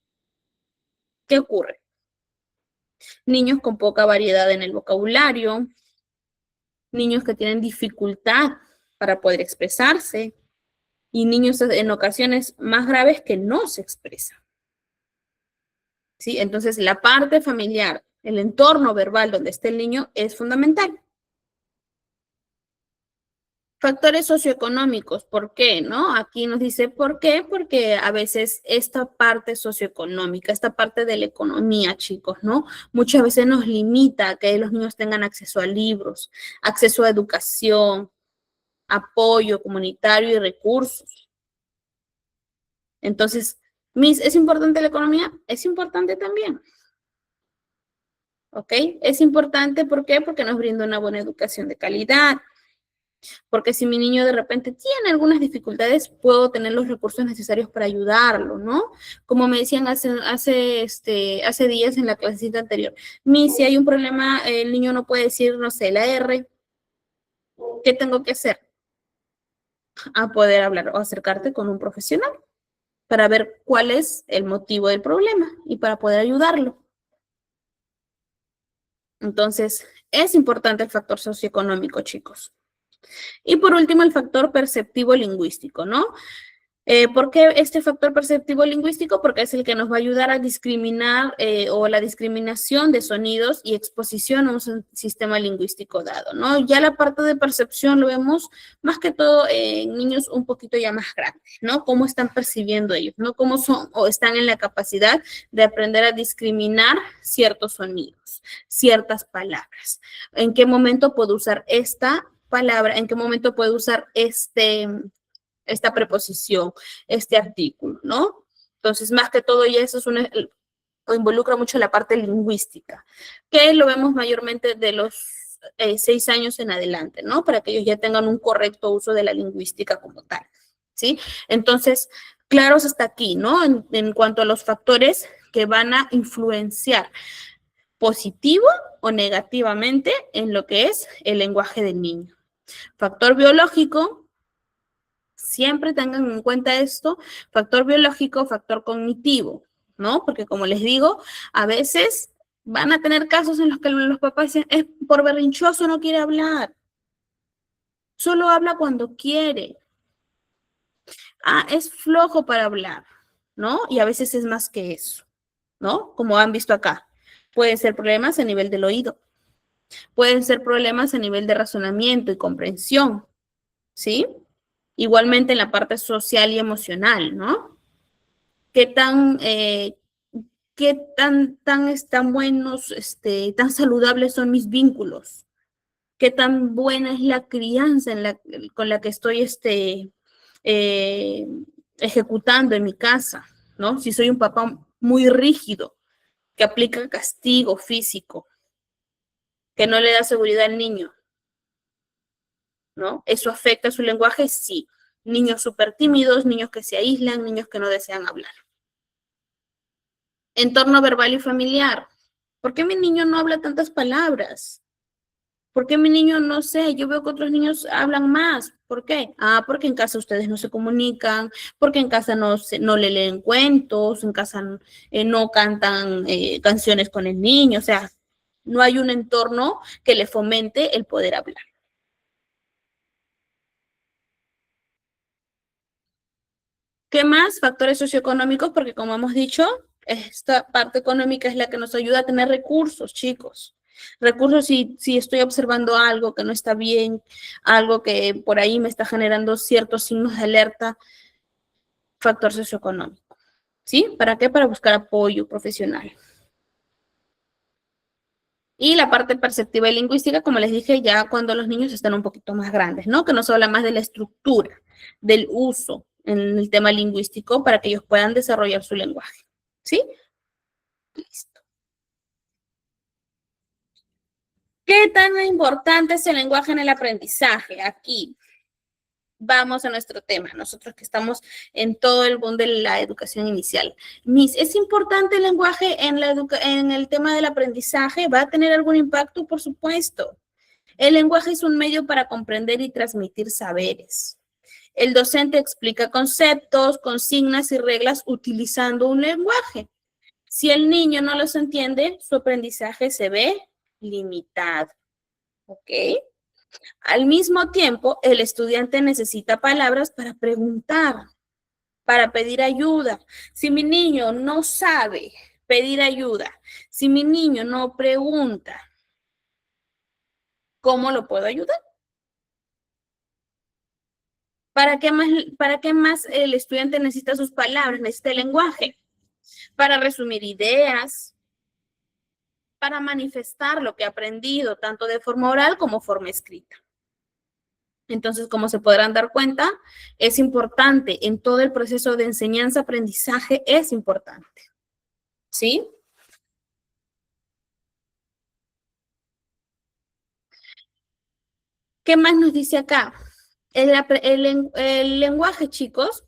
¿qué ocurre? Niños con poca variedad en el vocabulario, niños que tienen dificultad para poder expresarse y niños en ocasiones más graves que no se expresan. ¿Sí? Entonces, la parte familiar, el entorno verbal donde esté el niño es fundamental. Factores socioeconómicos, ¿por qué? ¿No? Aquí nos dice por qué, porque a veces esta parte socioeconómica, esta parte de la economía, chicos, ¿no? Muchas veces nos limita a que los niños tengan acceso a libros, acceso a educación, apoyo comunitario y recursos. Entonces, ¿es importante la economía? Es importante también. ¿Ok? Es importante, ¿por qué? Porque nos brinda una buena educación de calidad. Porque si mi niño de repente tiene algunas dificultades, puedo tener los recursos necesarios para ayudarlo, ¿no? Como me decían hace días en la clasecita anterior, si hay un problema, el niño no puede decir, no sé, la R, ¿qué tengo que hacer? A poder hablar o acercarte con un profesional para ver cuál es el motivo del problema y para poder ayudarlo. Entonces, es importante el factor socioeconómico, chicos. Y por último, el factor perceptivo lingüístico, ¿no? ¿Por qué este factor perceptivo lingüístico? Porque es el que nos va a ayudar a discriminar o la discriminación de sonidos y exposición a un sistema lingüístico dado, ¿no? Ya la parte de percepción lo vemos más que todo en niños un poquito ya más grandes, ¿no? Cómo están percibiendo ellos, ¿no? Cómo son o están en la capacidad de aprender a discriminar ciertos sonidos, ciertas palabras. ¿En qué momento puedo usar esta palabra? ¿En qué momento puedo usar esta preposición, este artículo, ¿no? Entonces, más que todo, ya eso involucra mucho la parte lingüística, que lo vemos mayormente de los 6 años en adelante, ¿no? Para que ellos ya tengan un correcto uso de la lingüística como tal, ¿sí? Entonces, claros hasta aquí, ¿no? En cuanto a los factores que van a influenciar positivo o negativamente en lo que es el lenguaje del niño. Factor biológico, siempre tengan en cuenta esto, factor biológico, factor cognitivo, ¿no? Porque como les digo, a veces van a tener casos en los que los papás dicen, es por berrinchoso, no quiere hablar, solo habla cuando quiere. Es flojo para hablar, ¿no? Y a veces es más que eso, ¿no? Como han visto acá. Pueden ser problemas a nivel del oído, pueden ser problemas a nivel de razonamiento y comprensión, ¿sí? Igualmente en la parte social y emocional, ¿no? ¿Qué tan buenos, tan saludables son mis vínculos? ¿Qué tan buena es la crianza con la que estoy eh, ejecutando en mi casa, ¿no? Si soy un papá muy rígido, que aplica castigo físico, que no le da seguridad al niño, ¿no? ¿Eso afecta su lenguaje? Sí. Niños súper tímidos, niños que se aíslan, niños que no desean hablar. Entorno verbal y familiar. ¿Por qué mi niño no habla tantas palabras? ¿Por qué mi niño no sé? Yo veo que otros niños hablan más. ¿Por qué? Porque en casa ustedes no se comunican, porque en casa no le leen cuentos, en casa no cantan canciones con el niño, o sea, no hay un entorno que le fomente el poder hablar. ¿Qué más? Factores socioeconómicos, porque como hemos dicho, esta parte económica es la que nos ayuda a tener recursos, chicos. Recursos si estoy observando algo que no está bien, algo que por ahí me está generando ciertos signos de alerta, factor socioeconómico. ¿Sí? ¿Para qué? Para buscar apoyo profesional. Y la parte perceptiva y lingüística, como les dije, ya cuando los niños están un poquito más grandes, ¿no? Que nos habla más de la estructura, del uso en el tema lingüístico para que ellos puedan desarrollar su lenguaje. ¿Sí? Listo. ¿Qué tan importante es el lenguaje en el aprendizaje? Aquí vamos a nuestro tema, nosotros que estamos en todo el mundo de la educación inicial. ¿Es importante el lenguaje en el tema del aprendizaje? ¿Va a tener algún impacto? Por supuesto. El lenguaje es un medio para comprender y transmitir saberes. El docente explica conceptos, consignas y reglas utilizando un lenguaje. Si el niño no los entiende, su aprendizaje se ve limitado. ¿Ok? Al mismo tiempo, el estudiante necesita palabras para preguntar, para pedir ayuda. Si mi niño no sabe pedir ayuda. Si mi niño no pregunta, ¿cómo lo puedo ayudar? ¿Para qué más el estudiante necesita sus palabras, necesita el lenguaje? Para resumir ideas, para manifestar lo que ha aprendido, tanto de forma oral como forma escrita. Entonces, como se podrán dar cuenta, es importante en todo el proceso de enseñanza-aprendizaje, es importante. ¿Sí? ¿Qué más nos dice acá? El lenguaje, chicos,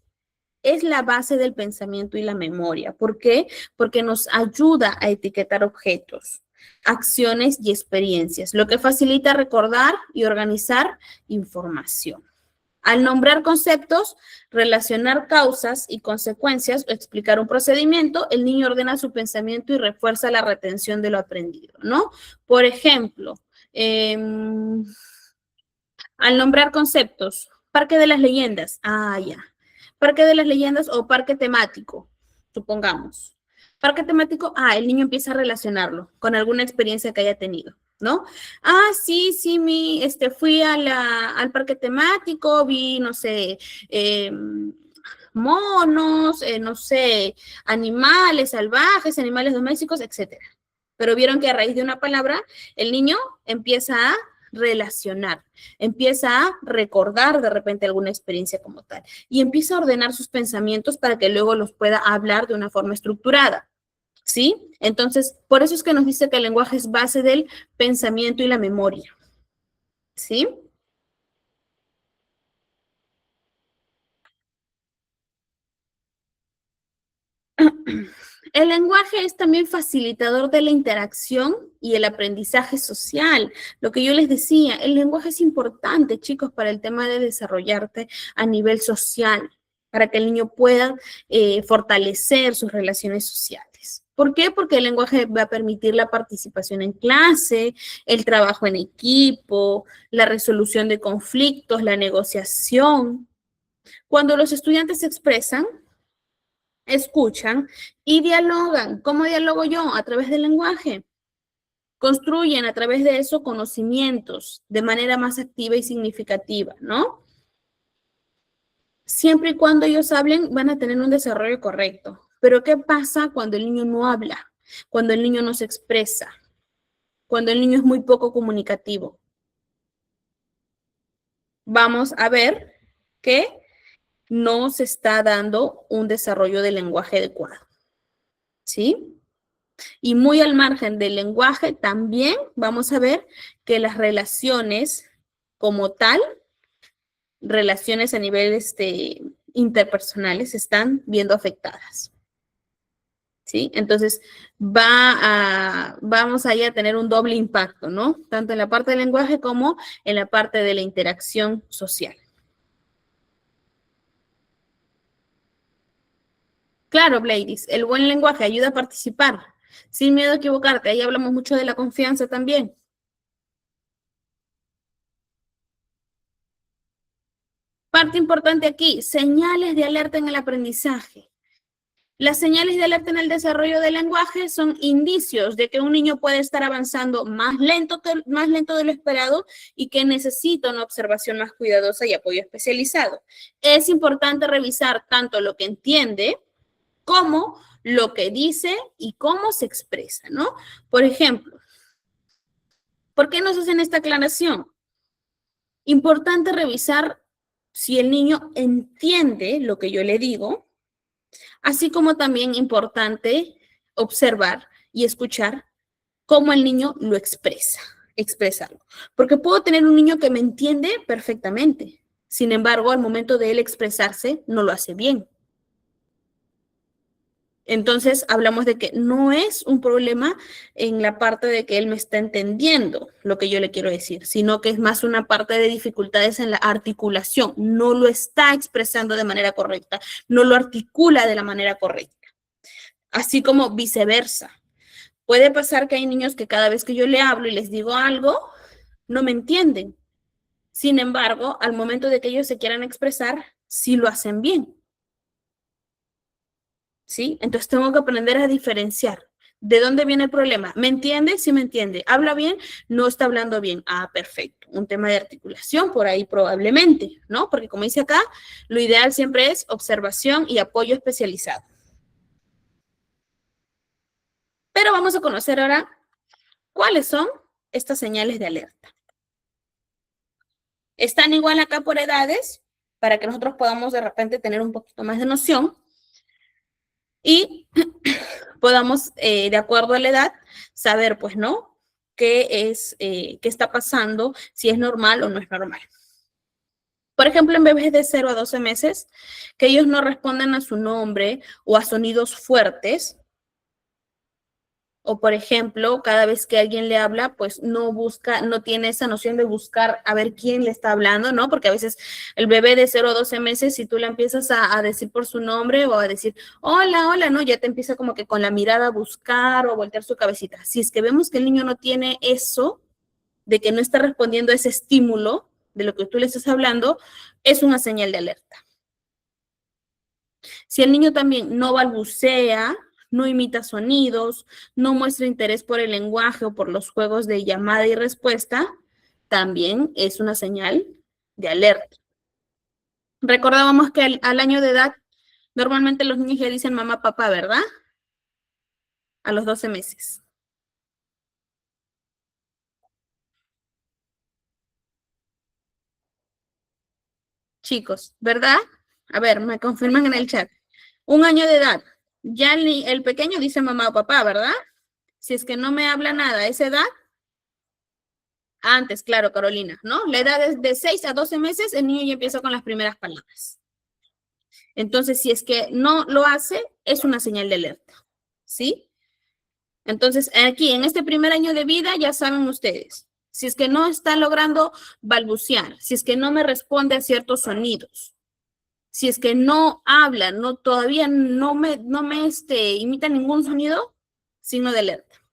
es la base del pensamiento y la memoria. ¿Por qué? Porque nos ayuda a etiquetar objetos, acciones y experiencias, lo que facilita recordar y organizar información. Al nombrar conceptos, relacionar causas y consecuencias o explicar un procedimiento, el niño ordena su pensamiento y refuerza la retención de lo aprendido, ¿no? Por ejemplo, eh, al nombrar conceptos, Parque de las Leyendas, ya. Parque de las Leyendas o parque temático, supongamos. Parque temático, el niño empieza a relacionarlo con alguna experiencia que haya tenido, ¿no? Sí, fui al parque temático, vi, no sé, monos, no sé, animales salvajes, animales domésticos, etcétera. Pero vieron que a raíz de una palabra, el niño empieza a relacionar, empieza a recordar de repente alguna experiencia como tal y empieza a ordenar sus pensamientos para que luego los pueda hablar de una forma estructurada, ¿sí? Entonces, por eso es que nos dice que el lenguaje es base del pensamiento y la memoria, ¿sí? El lenguaje es también facilitador de la interacción y el aprendizaje social. Lo que yo les decía, el lenguaje es importante, chicos, para el tema de desarrollarte a nivel social, para que el niño pueda fortalecer sus relaciones sociales. ¿Por qué? Porque el lenguaje va a permitir la participación en clase, el trabajo en equipo, la resolución de conflictos, la negociación. Cuando los estudiantes se expresan, escuchan y dialogan. ¿Cómo dialogo yo? A través del lenguaje. Construyen a través de eso conocimientos de manera más activa y significativa, ¿no? Siempre y cuando ellos hablen, van a tener un desarrollo correcto. Pero ¿qué pasa cuando el niño no habla? Cuando el niño no se expresa, cuando el niño es muy poco comunicativo. Vamos a ver que no se está dando un desarrollo del lenguaje adecuado, ¿sí? Y muy al margen del lenguaje, también vamos a ver que las relaciones como tal, relaciones a nivel interpersonales, están viendo afectadas. ¿Sí? Entonces, vamos ahí a tener un doble impacto, ¿no? Tanto en la parte del lenguaje como en la parte de la interacción social. Claro, Bladys, el buen lenguaje ayuda a participar, sin miedo a equivocarte. Ahí hablamos mucho de la confianza también. Parte importante aquí, señales de alerta en el aprendizaje. Las señales de alerta en el desarrollo del lenguaje son indicios de que un niño puede estar avanzando más lento de lo esperado y que necesita una observación más cuidadosa y apoyo especializado. Es importante revisar tanto lo que entiende como lo que dice y cómo se expresa, ¿no? Por ejemplo, ¿por qué nos hacen esta aclaración? Importante revisar si el niño entiende lo que yo le digo, así como también importante observar y escuchar cómo el niño lo expresarlo. Porque puedo tener un niño que me entiende perfectamente, sin embargo, al momento de él expresarse, no lo hace bien. Entonces, hablamos de que no es un problema en la parte de que él me está entendiendo lo que yo le quiero decir, sino que es más una parte de dificultades en la articulación. No lo está expresando de manera correcta, no lo articula de la manera correcta. Así como viceversa. Puede pasar que hay niños que cada vez que yo le hablo y les digo algo, no me entienden. Sin embargo, al momento de que ellos se quieran expresar, sí lo hacen bien. ¿sí? Entonces tengo que aprender a diferenciar. ¿De dónde viene el problema? ¿Me entiende? Sí me entiende. ¿Habla bien? No está hablando bien. Ah, perfecto. Un tema de articulación por ahí probablemente, ¿no? Porque como dice acá, lo ideal siempre es observación y apoyo especializado. Pero vamos a conocer ahora cuáles son estas señales de alerta. Están igual acá por edades, para que nosotros podamos de repente tener un poquito más de noción y podamos, de acuerdo a la edad, saber, pues, ¿no? Qué está pasando, si es normal o no es normal. Por ejemplo, en bebés de 0 a 12 meses, que ellos no responden a su nombre o a sonidos fuertes, o por ejemplo, cada vez que alguien le habla, pues no busca, no tiene esa noción de buscar a ver quién le está hablando, ¿no? Porque a veces el bebé de 0 a 12 meses, si tú le empiezas a decir por su nombre o a decir, hola, hola, ¿no? Ya te empieza como que con la mirada a buscar o voltear su cabecita. Si es que vemos que el niño no tiene eso, de que no está respondiendo a ese estímulo de lo que tú le estás hablando, es una señal de alerta. Si el niño también no balbucea, no imita sonidos, no muestra interés por el lenguaje o por los juegos de llamada y respuesta, también es una señal de alerta. Recordábamos que al año de edad, normalmente los niños ya dicen mamá, papá, ¿verdad? A los 12 meses. Chicos, ¿verdad? A ver, me confirman en el chat. Un año de edad, ya el pequeño dice mamá o papá, ¿verdad? Si es que no me habla nada a esa edad, antes, claro, Carolina, ¿no? La edad es de 6 a 12 meses, el niño ya empieza con las primeras palabras. Entonces, si es que no lo hace, es una señal de alerta, ¿sí? Entonces, aquí, en este primer año de vida, ya saben ustedes, si es que no está logrando balbucear, si es que no me responde a ciertos sonidos, si es que no habla, no, todavía no me imita ningún sonido, signo de alerta.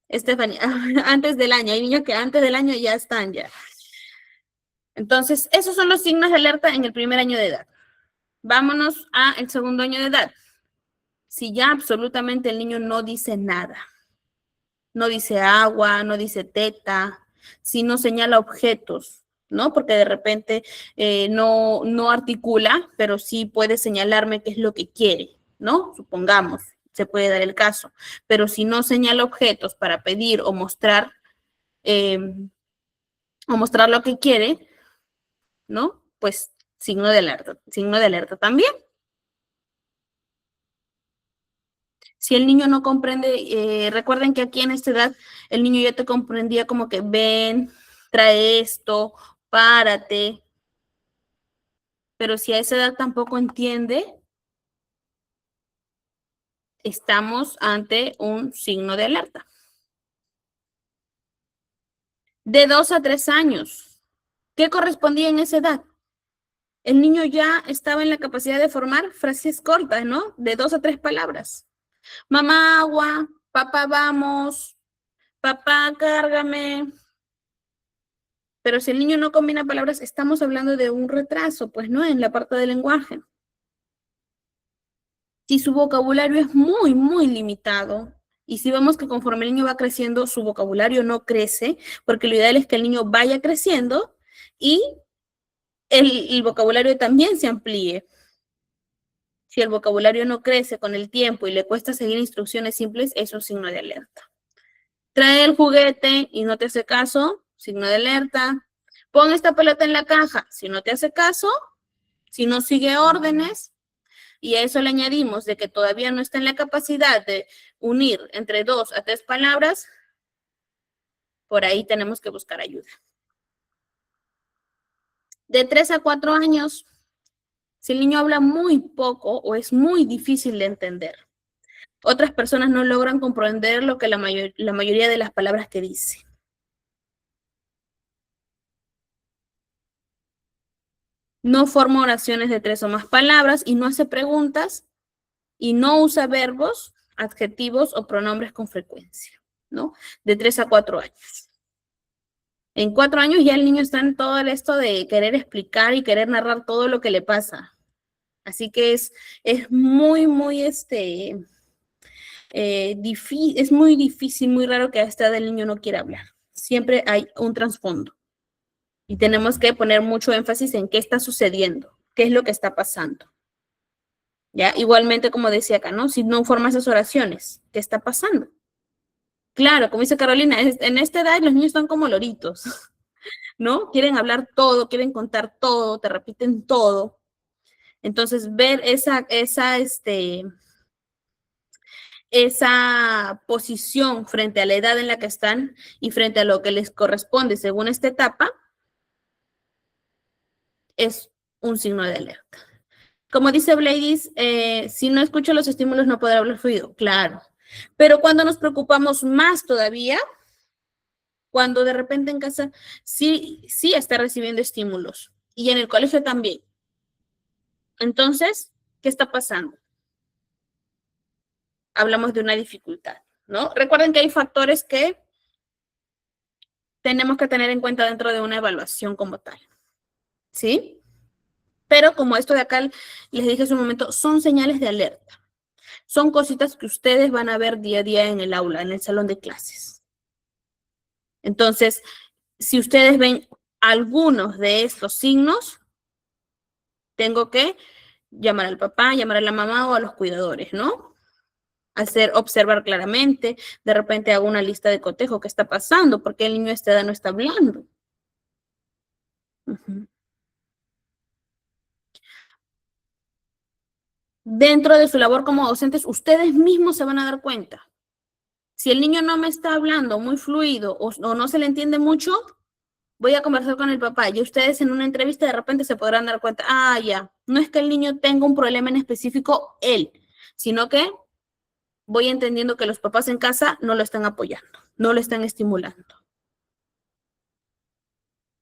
Estefanía, antes del año, hay niños que antes del año ya están ya. Entonces, esos son los signos de alerta en el primer año de edad. Vámonos al segundo año de edad. Si ya absolutamente el niño no dice nada, no dice agua, no dice teta, si no señala objetos, ¿no? Porque de repente no articula, pero sí puede señalarme qué es lo que quiere, ¿no? Supongamos, se puede dar el caso. Pero si no señala objetos para pedir eh, o mostrar lo que quiere, ¿no? Pues signo de alerta también. Si el niño no comprende, recuerden que aquí en esta edad el niño ya te comprendía como que ven, trae esto, párate, pero si a esa edad tampoco entiende, estamos ante un signo de alerta. De 2 a 3 años, ¿qué correspondía en esa edad? El niño ya estaba en la capacidad de formar frases cortas, ¿no? De 2 a 3 palabras. Mamá, agua, papá, vamos, papá, cárgame. Pero si el niño no combina palabras, estamos hablando de un retraso, pues no, en la parte del lenguaje. Si su vocabulario es muy, muy limitado, y si vemos que conforme el niño va creciendo, su vocabulario no crece, porque lo ideal es que el niño vaya creciendo y el vocabulario también se amplíe. Si el vocabulario no crece con el tiempo y le cuesta seguir instrucciones simples, es un signo de alerta. Trae el juguete y no te hace caso, signo de alerta. Pon esta pelota en la caja, si no te hace caso, si no sigue órdenes, y a eso le añadimos de que todavía no está en la capacidad de unir entre 2 a 3 palabras, por ahí tenemos que buscar ayuda. De 3 a 4 años, si el niño habla muy poco o es muy difícil de entender, otras personas no logran comprender lo que la mayoría de las palabras que dice. No forma oraciones de 3 o más palabras y no hace preguntas y no usa verbos, adjetivos o pronombres con frecuencia, ¿no? De 3 a 4 años. En 4 años ya el niño está en todo esto de querer explicar y querer narrar todo lo que le pasa. Así que es muy, muy, es muy difícil, muy raro que a esta edad el niño no quiera hablar. Siempre hay un trasfondo y tenemos que poner mucho énfasis en qué está sucediendo, qué es lo que está pasando. ¿Ya? Igualmente, como decía acá, ¿no? Si no forma esas oraciones, ¿qué está pasando? Claro, como dice Carolina, en esta edad los niños están como loritos, ¿no? Quieren hablar todo, quieren contar todo, te repiten todo. Entonces, ver esa posición frente a la edad en la que están y frente a lo que les corresponde según esta etapa es un signo de alerta. Como dice Bladys, si no escucho los estímulos no podrá hablar fluido. Claro. Pero cuando nos preocupamos más todavía, cuando de repente en casa sí está recibiendo estímulos y en el colegio también. Entonces, ¿qué está pasando? Hablamos de una dificultad, ¿no? Recuerden que hay factores que tenemos que tener en cuenta dentro de una evaluación como tal, ¿sí? Pero como esto de acá les dije hace un momento, son señales de alerta. Son cositas que ustedes van a ver día a día en el aula, en el salón de clases. Entonces, si ustedes ven algunos de estos signos, tengo que llamar al papá, llamar a la mamá o a los cuidadores, ¿no? Observar claramente, de repente hago una lista de cotejo, ¿qué está pasando? ¿Por qué el niño a esta edad no está hablando? Dentro de su labor como docentes, ustedes mismos se van a dar cuenta. Si el niño no me está hablando muy fluido o no se le entiende mucho, voy a conversar con el papá y ustedes en una entrevista de repente se podrán dar cuenta, ya, no es que el niño tenga un problema en específico él, sino que voy entendiendo que los papás en casa no lo están apoyando, no lo están estimulando.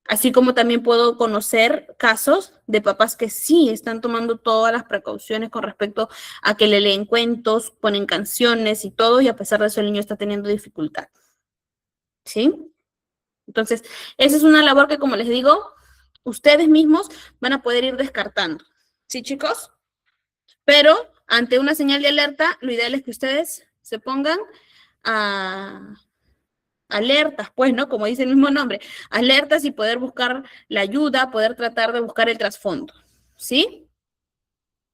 Así como también puedo conocer casos de papás que sí están tomando todas las precauciones con respecto a que le leen cuentos, ponen canciones y todo, y a pesar de eso el niño está teniendo dificultad. ¿Sí? Entonces, esa es una labor que, como les digo, ustedes mismos van a poder ir descartando. ¿Sí, chicos? Pero ante una señal de alerta, lo ideal es que ustedes se pongan a alertas, pues, ¿no? Como dice el mismo nombre, alertas y poder buscar la ayuda, poder tratar de buscar el trasfondo, ¿sí?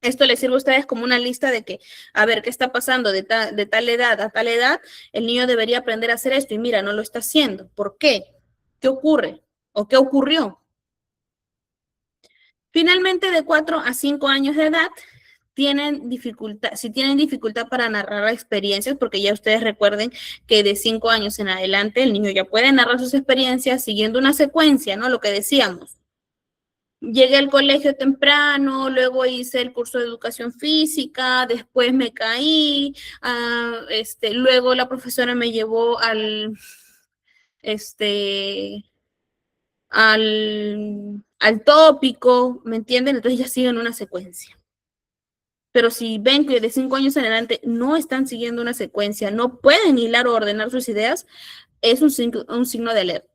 Esto les sirve a ustedes como una lista de que, a ver, ¿qué está pasando de tal edad a tal edad? El niño debería aprender a hacer esto y mira, no lo está haciendo. ¿Por qué? ¿Qué ocurre? ¿O qué ocurrió? Finalmente, de 4 a 5 años de edad, si tienen dificultad para narrar experiencias, porque ya ustedes recuerden que de 5 años en adelante el niño ya puede narrar sus experiencias siguiendo una secuencia, ¿no? Lo que decíamos. Llegué al colegio temprano, luego hice el curso de educación física, después me caí, luego la profesora me llevó este, al tópico, ¿me entienden? Entonces ya siguen una secuencia. Pero si ven que de 5 años en adelante no están siguiendo una secuencia, no pueden hilar o ordenar sus ideas, es un signo de alerta.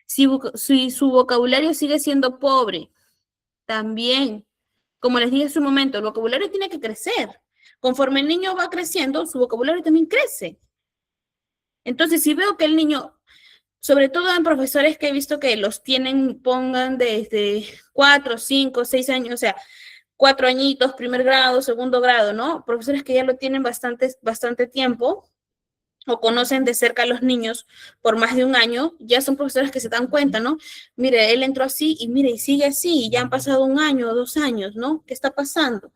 Si su vocabulario sigue siendo pobre, también, como les dije hace un momento, el vocabulario tiene que crecer. Conforme el niño va creciendo, su vocabulario también crece. Entonces, si veo que el niño, sobre todo en profesores que he visto que los pongan desde 4, 5, 6 años, o sea, 4 añitos, primer grado, segundo grado, ¿no? Profesores que ya lo tienen bastante tiempo o conocen de cerca a los niños por más de un año, ya son profesores que se dan cuenta, ¿no? Mire, él entró así y mire, y sigue así, y ya han pasado 1 año o 2 años, ¿no? ¿Qué está pasando?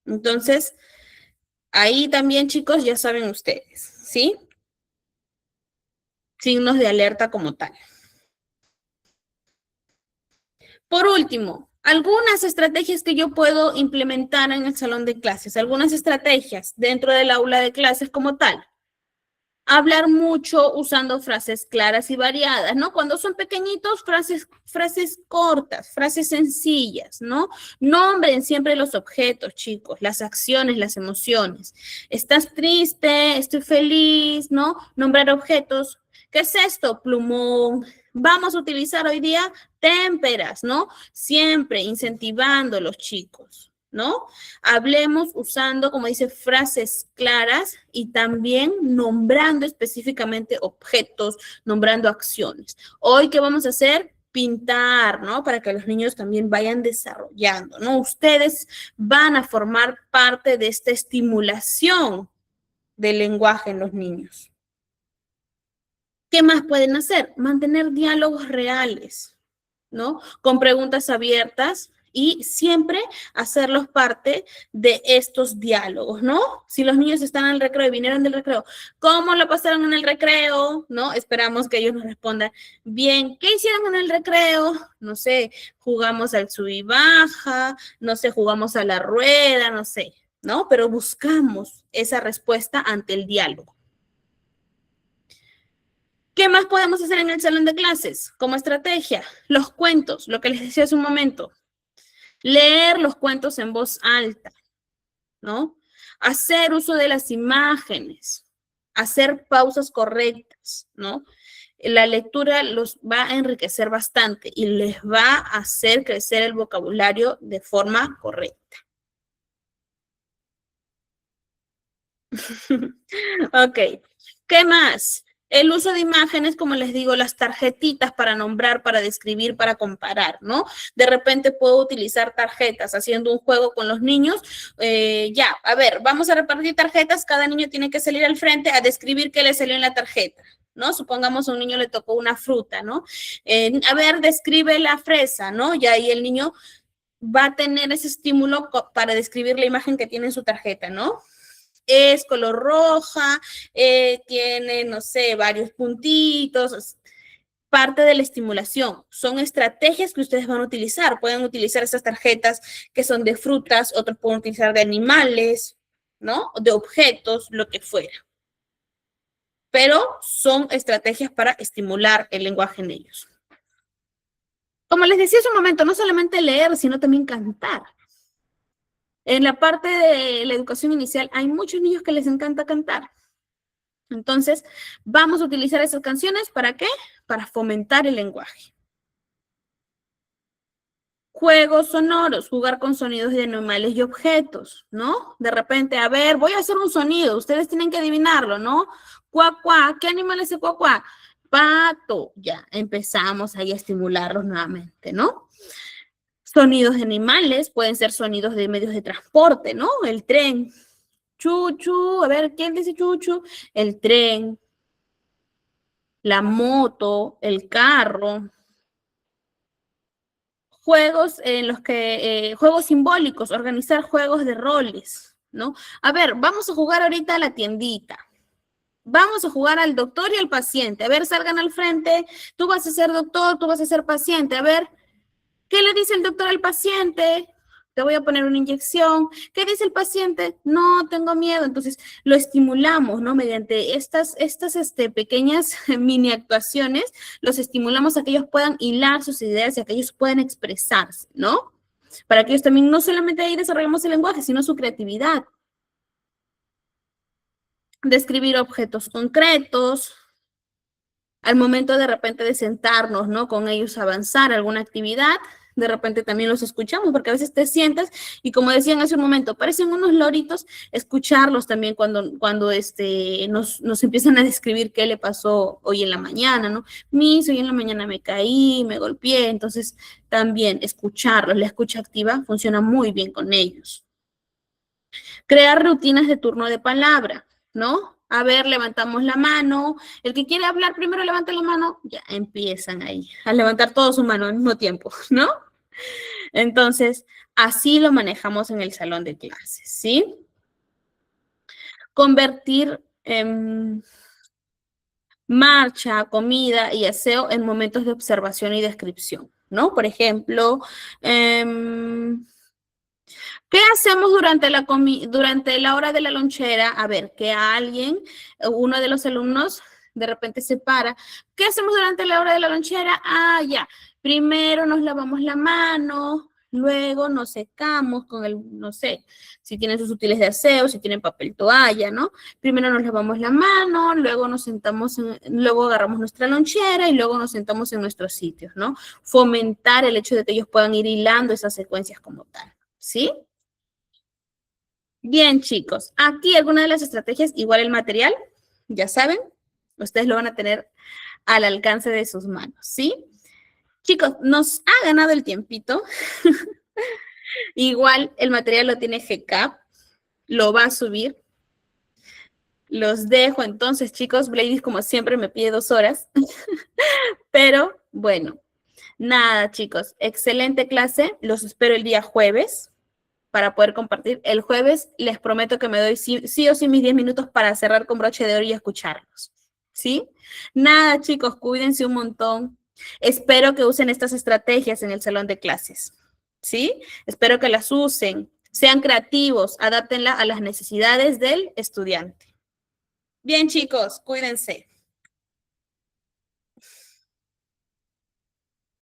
Entonces, ahí también, chicos, ya saben ustedes, ¿sí? Signos de alerta como tal. Por último, algunas estrategias que yo puedo implementar en el salón de clases, algunas estrategias dentro del aula de clases como tal. Hablar mucho usando frases claras y variadas, ¿no? Cuando son pequeñitos, frases cortas, frases sencillas, ¿no? Nombren siempre los objetos, chicos, las acciones, las emociones. ¿Estás triste? ¿Estoy feliz? ¿No? Nombrar objetos ¿Qué es esto? Plumón. Vamos a utilizar hoy día témperas, ¿no? Siempre incentivando a los chicos, ¿no? Hablemos usando, como dice, frases claras y también nombrando específicamente objetos, nombrando acciones. Hoy, ¿qué vamos a hacer? Pintar, ¿no? Para que los niños también vayan desarrollando, ¿no? Ustedes van a formar parte de esta estimulación del lenguaje en los niños. ¿Qué más pueden hacer? Mantener diálogos reales, ¿no? Con preguntas abiertas y siempre hacerlos parte de estos diálogos, ¿no? Si los niños están en el recreo y vinieron del recreo, ¿cómo lo pasaron en el recreo? ¿No? Esperamos que ellos nos respondan, bien, ¿qué hicieron en el recreo? No sé, jugamos al sub y baja, no sé, jugamos a la rueda, no sé, ¿no? Pero buscamos esa respuesta ante el diálogo. ¿Qué más podemos hacer en el salón de clases como estrategia? Los cuentos, lo que les decía hace un momento. Leer los cuentos en voz alta, ¿no? Hacer uso de las imágenes, hacer pausas correctas, ¿no? La lectura los va a enriquecer bastante y les va a hacer crecer el vocabulario de forma correcta. Ok, ¿qué más? El uso de imágenes, como les digo, las tarjetitas para nombrar, para describir, para comparar, ¿no? De repente puedo utilizar tarjetas haciendo un juego con los niños. Ya, a ver, vamos a repartir tarjetas. Cada niño tiene que salir al frente a describir qué le salió en la tarjeta, ¿no? Supongamos a un niño le tocó una fruta, ¿no? A ver, describe la fresa, ¿no? Y ahí el niño va a tener ese estímulo para describir la imagen que tiene en su tarjeta, ¿no? Es color roja, tiene, no sé, varios puntitos, parte de la estimulación. Son estrategias que ustedes van a utilizar. Pueden utilizar esas tarjetas que son de frutas, otros pueden utilizar de animales, ¿no? De objetos, lo que fuera. Pero son estrategias para estimular el lenguaje en ellos. Como les decía hace un momento, no solamente leer, sino también cantar. En la parte de la educación inicial hay muchos niños que les encanta cantar. Entonces, vamos a utilizar esas canciones, ¿para qué? Para fomentar el lenguaje. Juegos sonoros, jugar con sonidos de animales y objetos, ¿no? De repente, a ver, voy a hacer un sonido, ustedes tienen que adivinarlo, ¿no? Cuá, cuá, ¿qué animal es el cuá, cuá? Pato, ya, empezamos ahí a estimularlos nuevamente, ¿no? Sonidos de animales, pueden ser sonidos de medios de transporte, ¿no? El tren, chuchu, a ver, ¿quién dice chuchu? El tren, la moto, el carro. Juegos en los que, juegos simbólicos, organizar juegos de roles, ¿no? A ver, vamos a jugar ahorita a la tiendita. Vamos a jugar al doctor y al paciente. A ver, salgan al frente. Tú vas a ser doctor, tú vas a ser paciente. A ver, ¿qué le dice el doctor al paciente? Te voy a poner una inyección. ¿Qué dice el paciente? No, tengo miedo. Entonces, lo estimulamos, ¿no? Mediante estas pequeñas mini actuaciones, los estimulamos a que ellos puedan hilar sus ideas y a que ellos puedan expresarse, ¿no? Para que ellos también, no solamente ahí desarrollemos el lenguaje, sino su creatividad. Describir objetos concretos, al momento de repente de sentarnos, ¿no? Con ellos a avanzar alguna actividad, de repente también los escuchamos, porque a veces te sientas y como decían hace un momento, parecen unos loritos, escucharlos también cuando nos empiezan a describir qué le pasó hoy en la mañana, ¿no? Hoy en la mañana me caí, me golpeé, entonces también escucharlos, la escucha activa funciona muy bien con ellos. Crear rutinas de turno de palabra, ¿no? A ver, levantamos la mano. El que quiere hablar primero levanta la mano. Ya empiezan ahí a levantar todo su mano al mismo tiempo, ¿no? Entonces, así lo manejamos en el salón de clases, ¿sí? Convertir marcha, comida y aseo en momentos de observación y descripción, ¿no? Por ejemplo, ¿qué hacemos durante la hora de la lonchera? A ver, que alguien, uno de los alumnos, de repente se para. ¿Qué hacemos durante la hora de la lonchera? Ah, ya. Primero nos lavamos la mano, Luego nos secamos con el, no sé, si tienen sus útiles de aseo, si tienen papel toalla, ¿no? Primero nos lavamos la mano, luego nos sentamos, luego agarramos nuestra lonchera y luego nos sentamos en nuestros sitios, ¿no? Fomentar el hecho de que ellos puedan ir hilando esas secuencias como tal, ¿sí? Bien, chicos, aquí alguna de las estrategias, igual el material, ya saben, ustedes lo van a tener al alcance de sus manos, ¿sí? Chicos, nos ha ganado el tiempito. Igual el material lo tiene GCAP, lo va a subir. Los dejo entonces, chicos. Bladys, como siempre, me pide 2 horas. Pero bueno, nada, chicos. Excelente clase. Los espero el día jueves para poder compartir. El jueves les prometo que me doy sí o sí mis 10 minutos para cerrar con broche de oro y escucharlos. ¿Sí? Nada, chicos, cuídense un montón. Espero que usen estas estrategias en el salón de clases. ¿Sí? Espero que las usen. Sean creativos, adáptenla a las necesidades del estudiante. Bien, chicos, cuídense.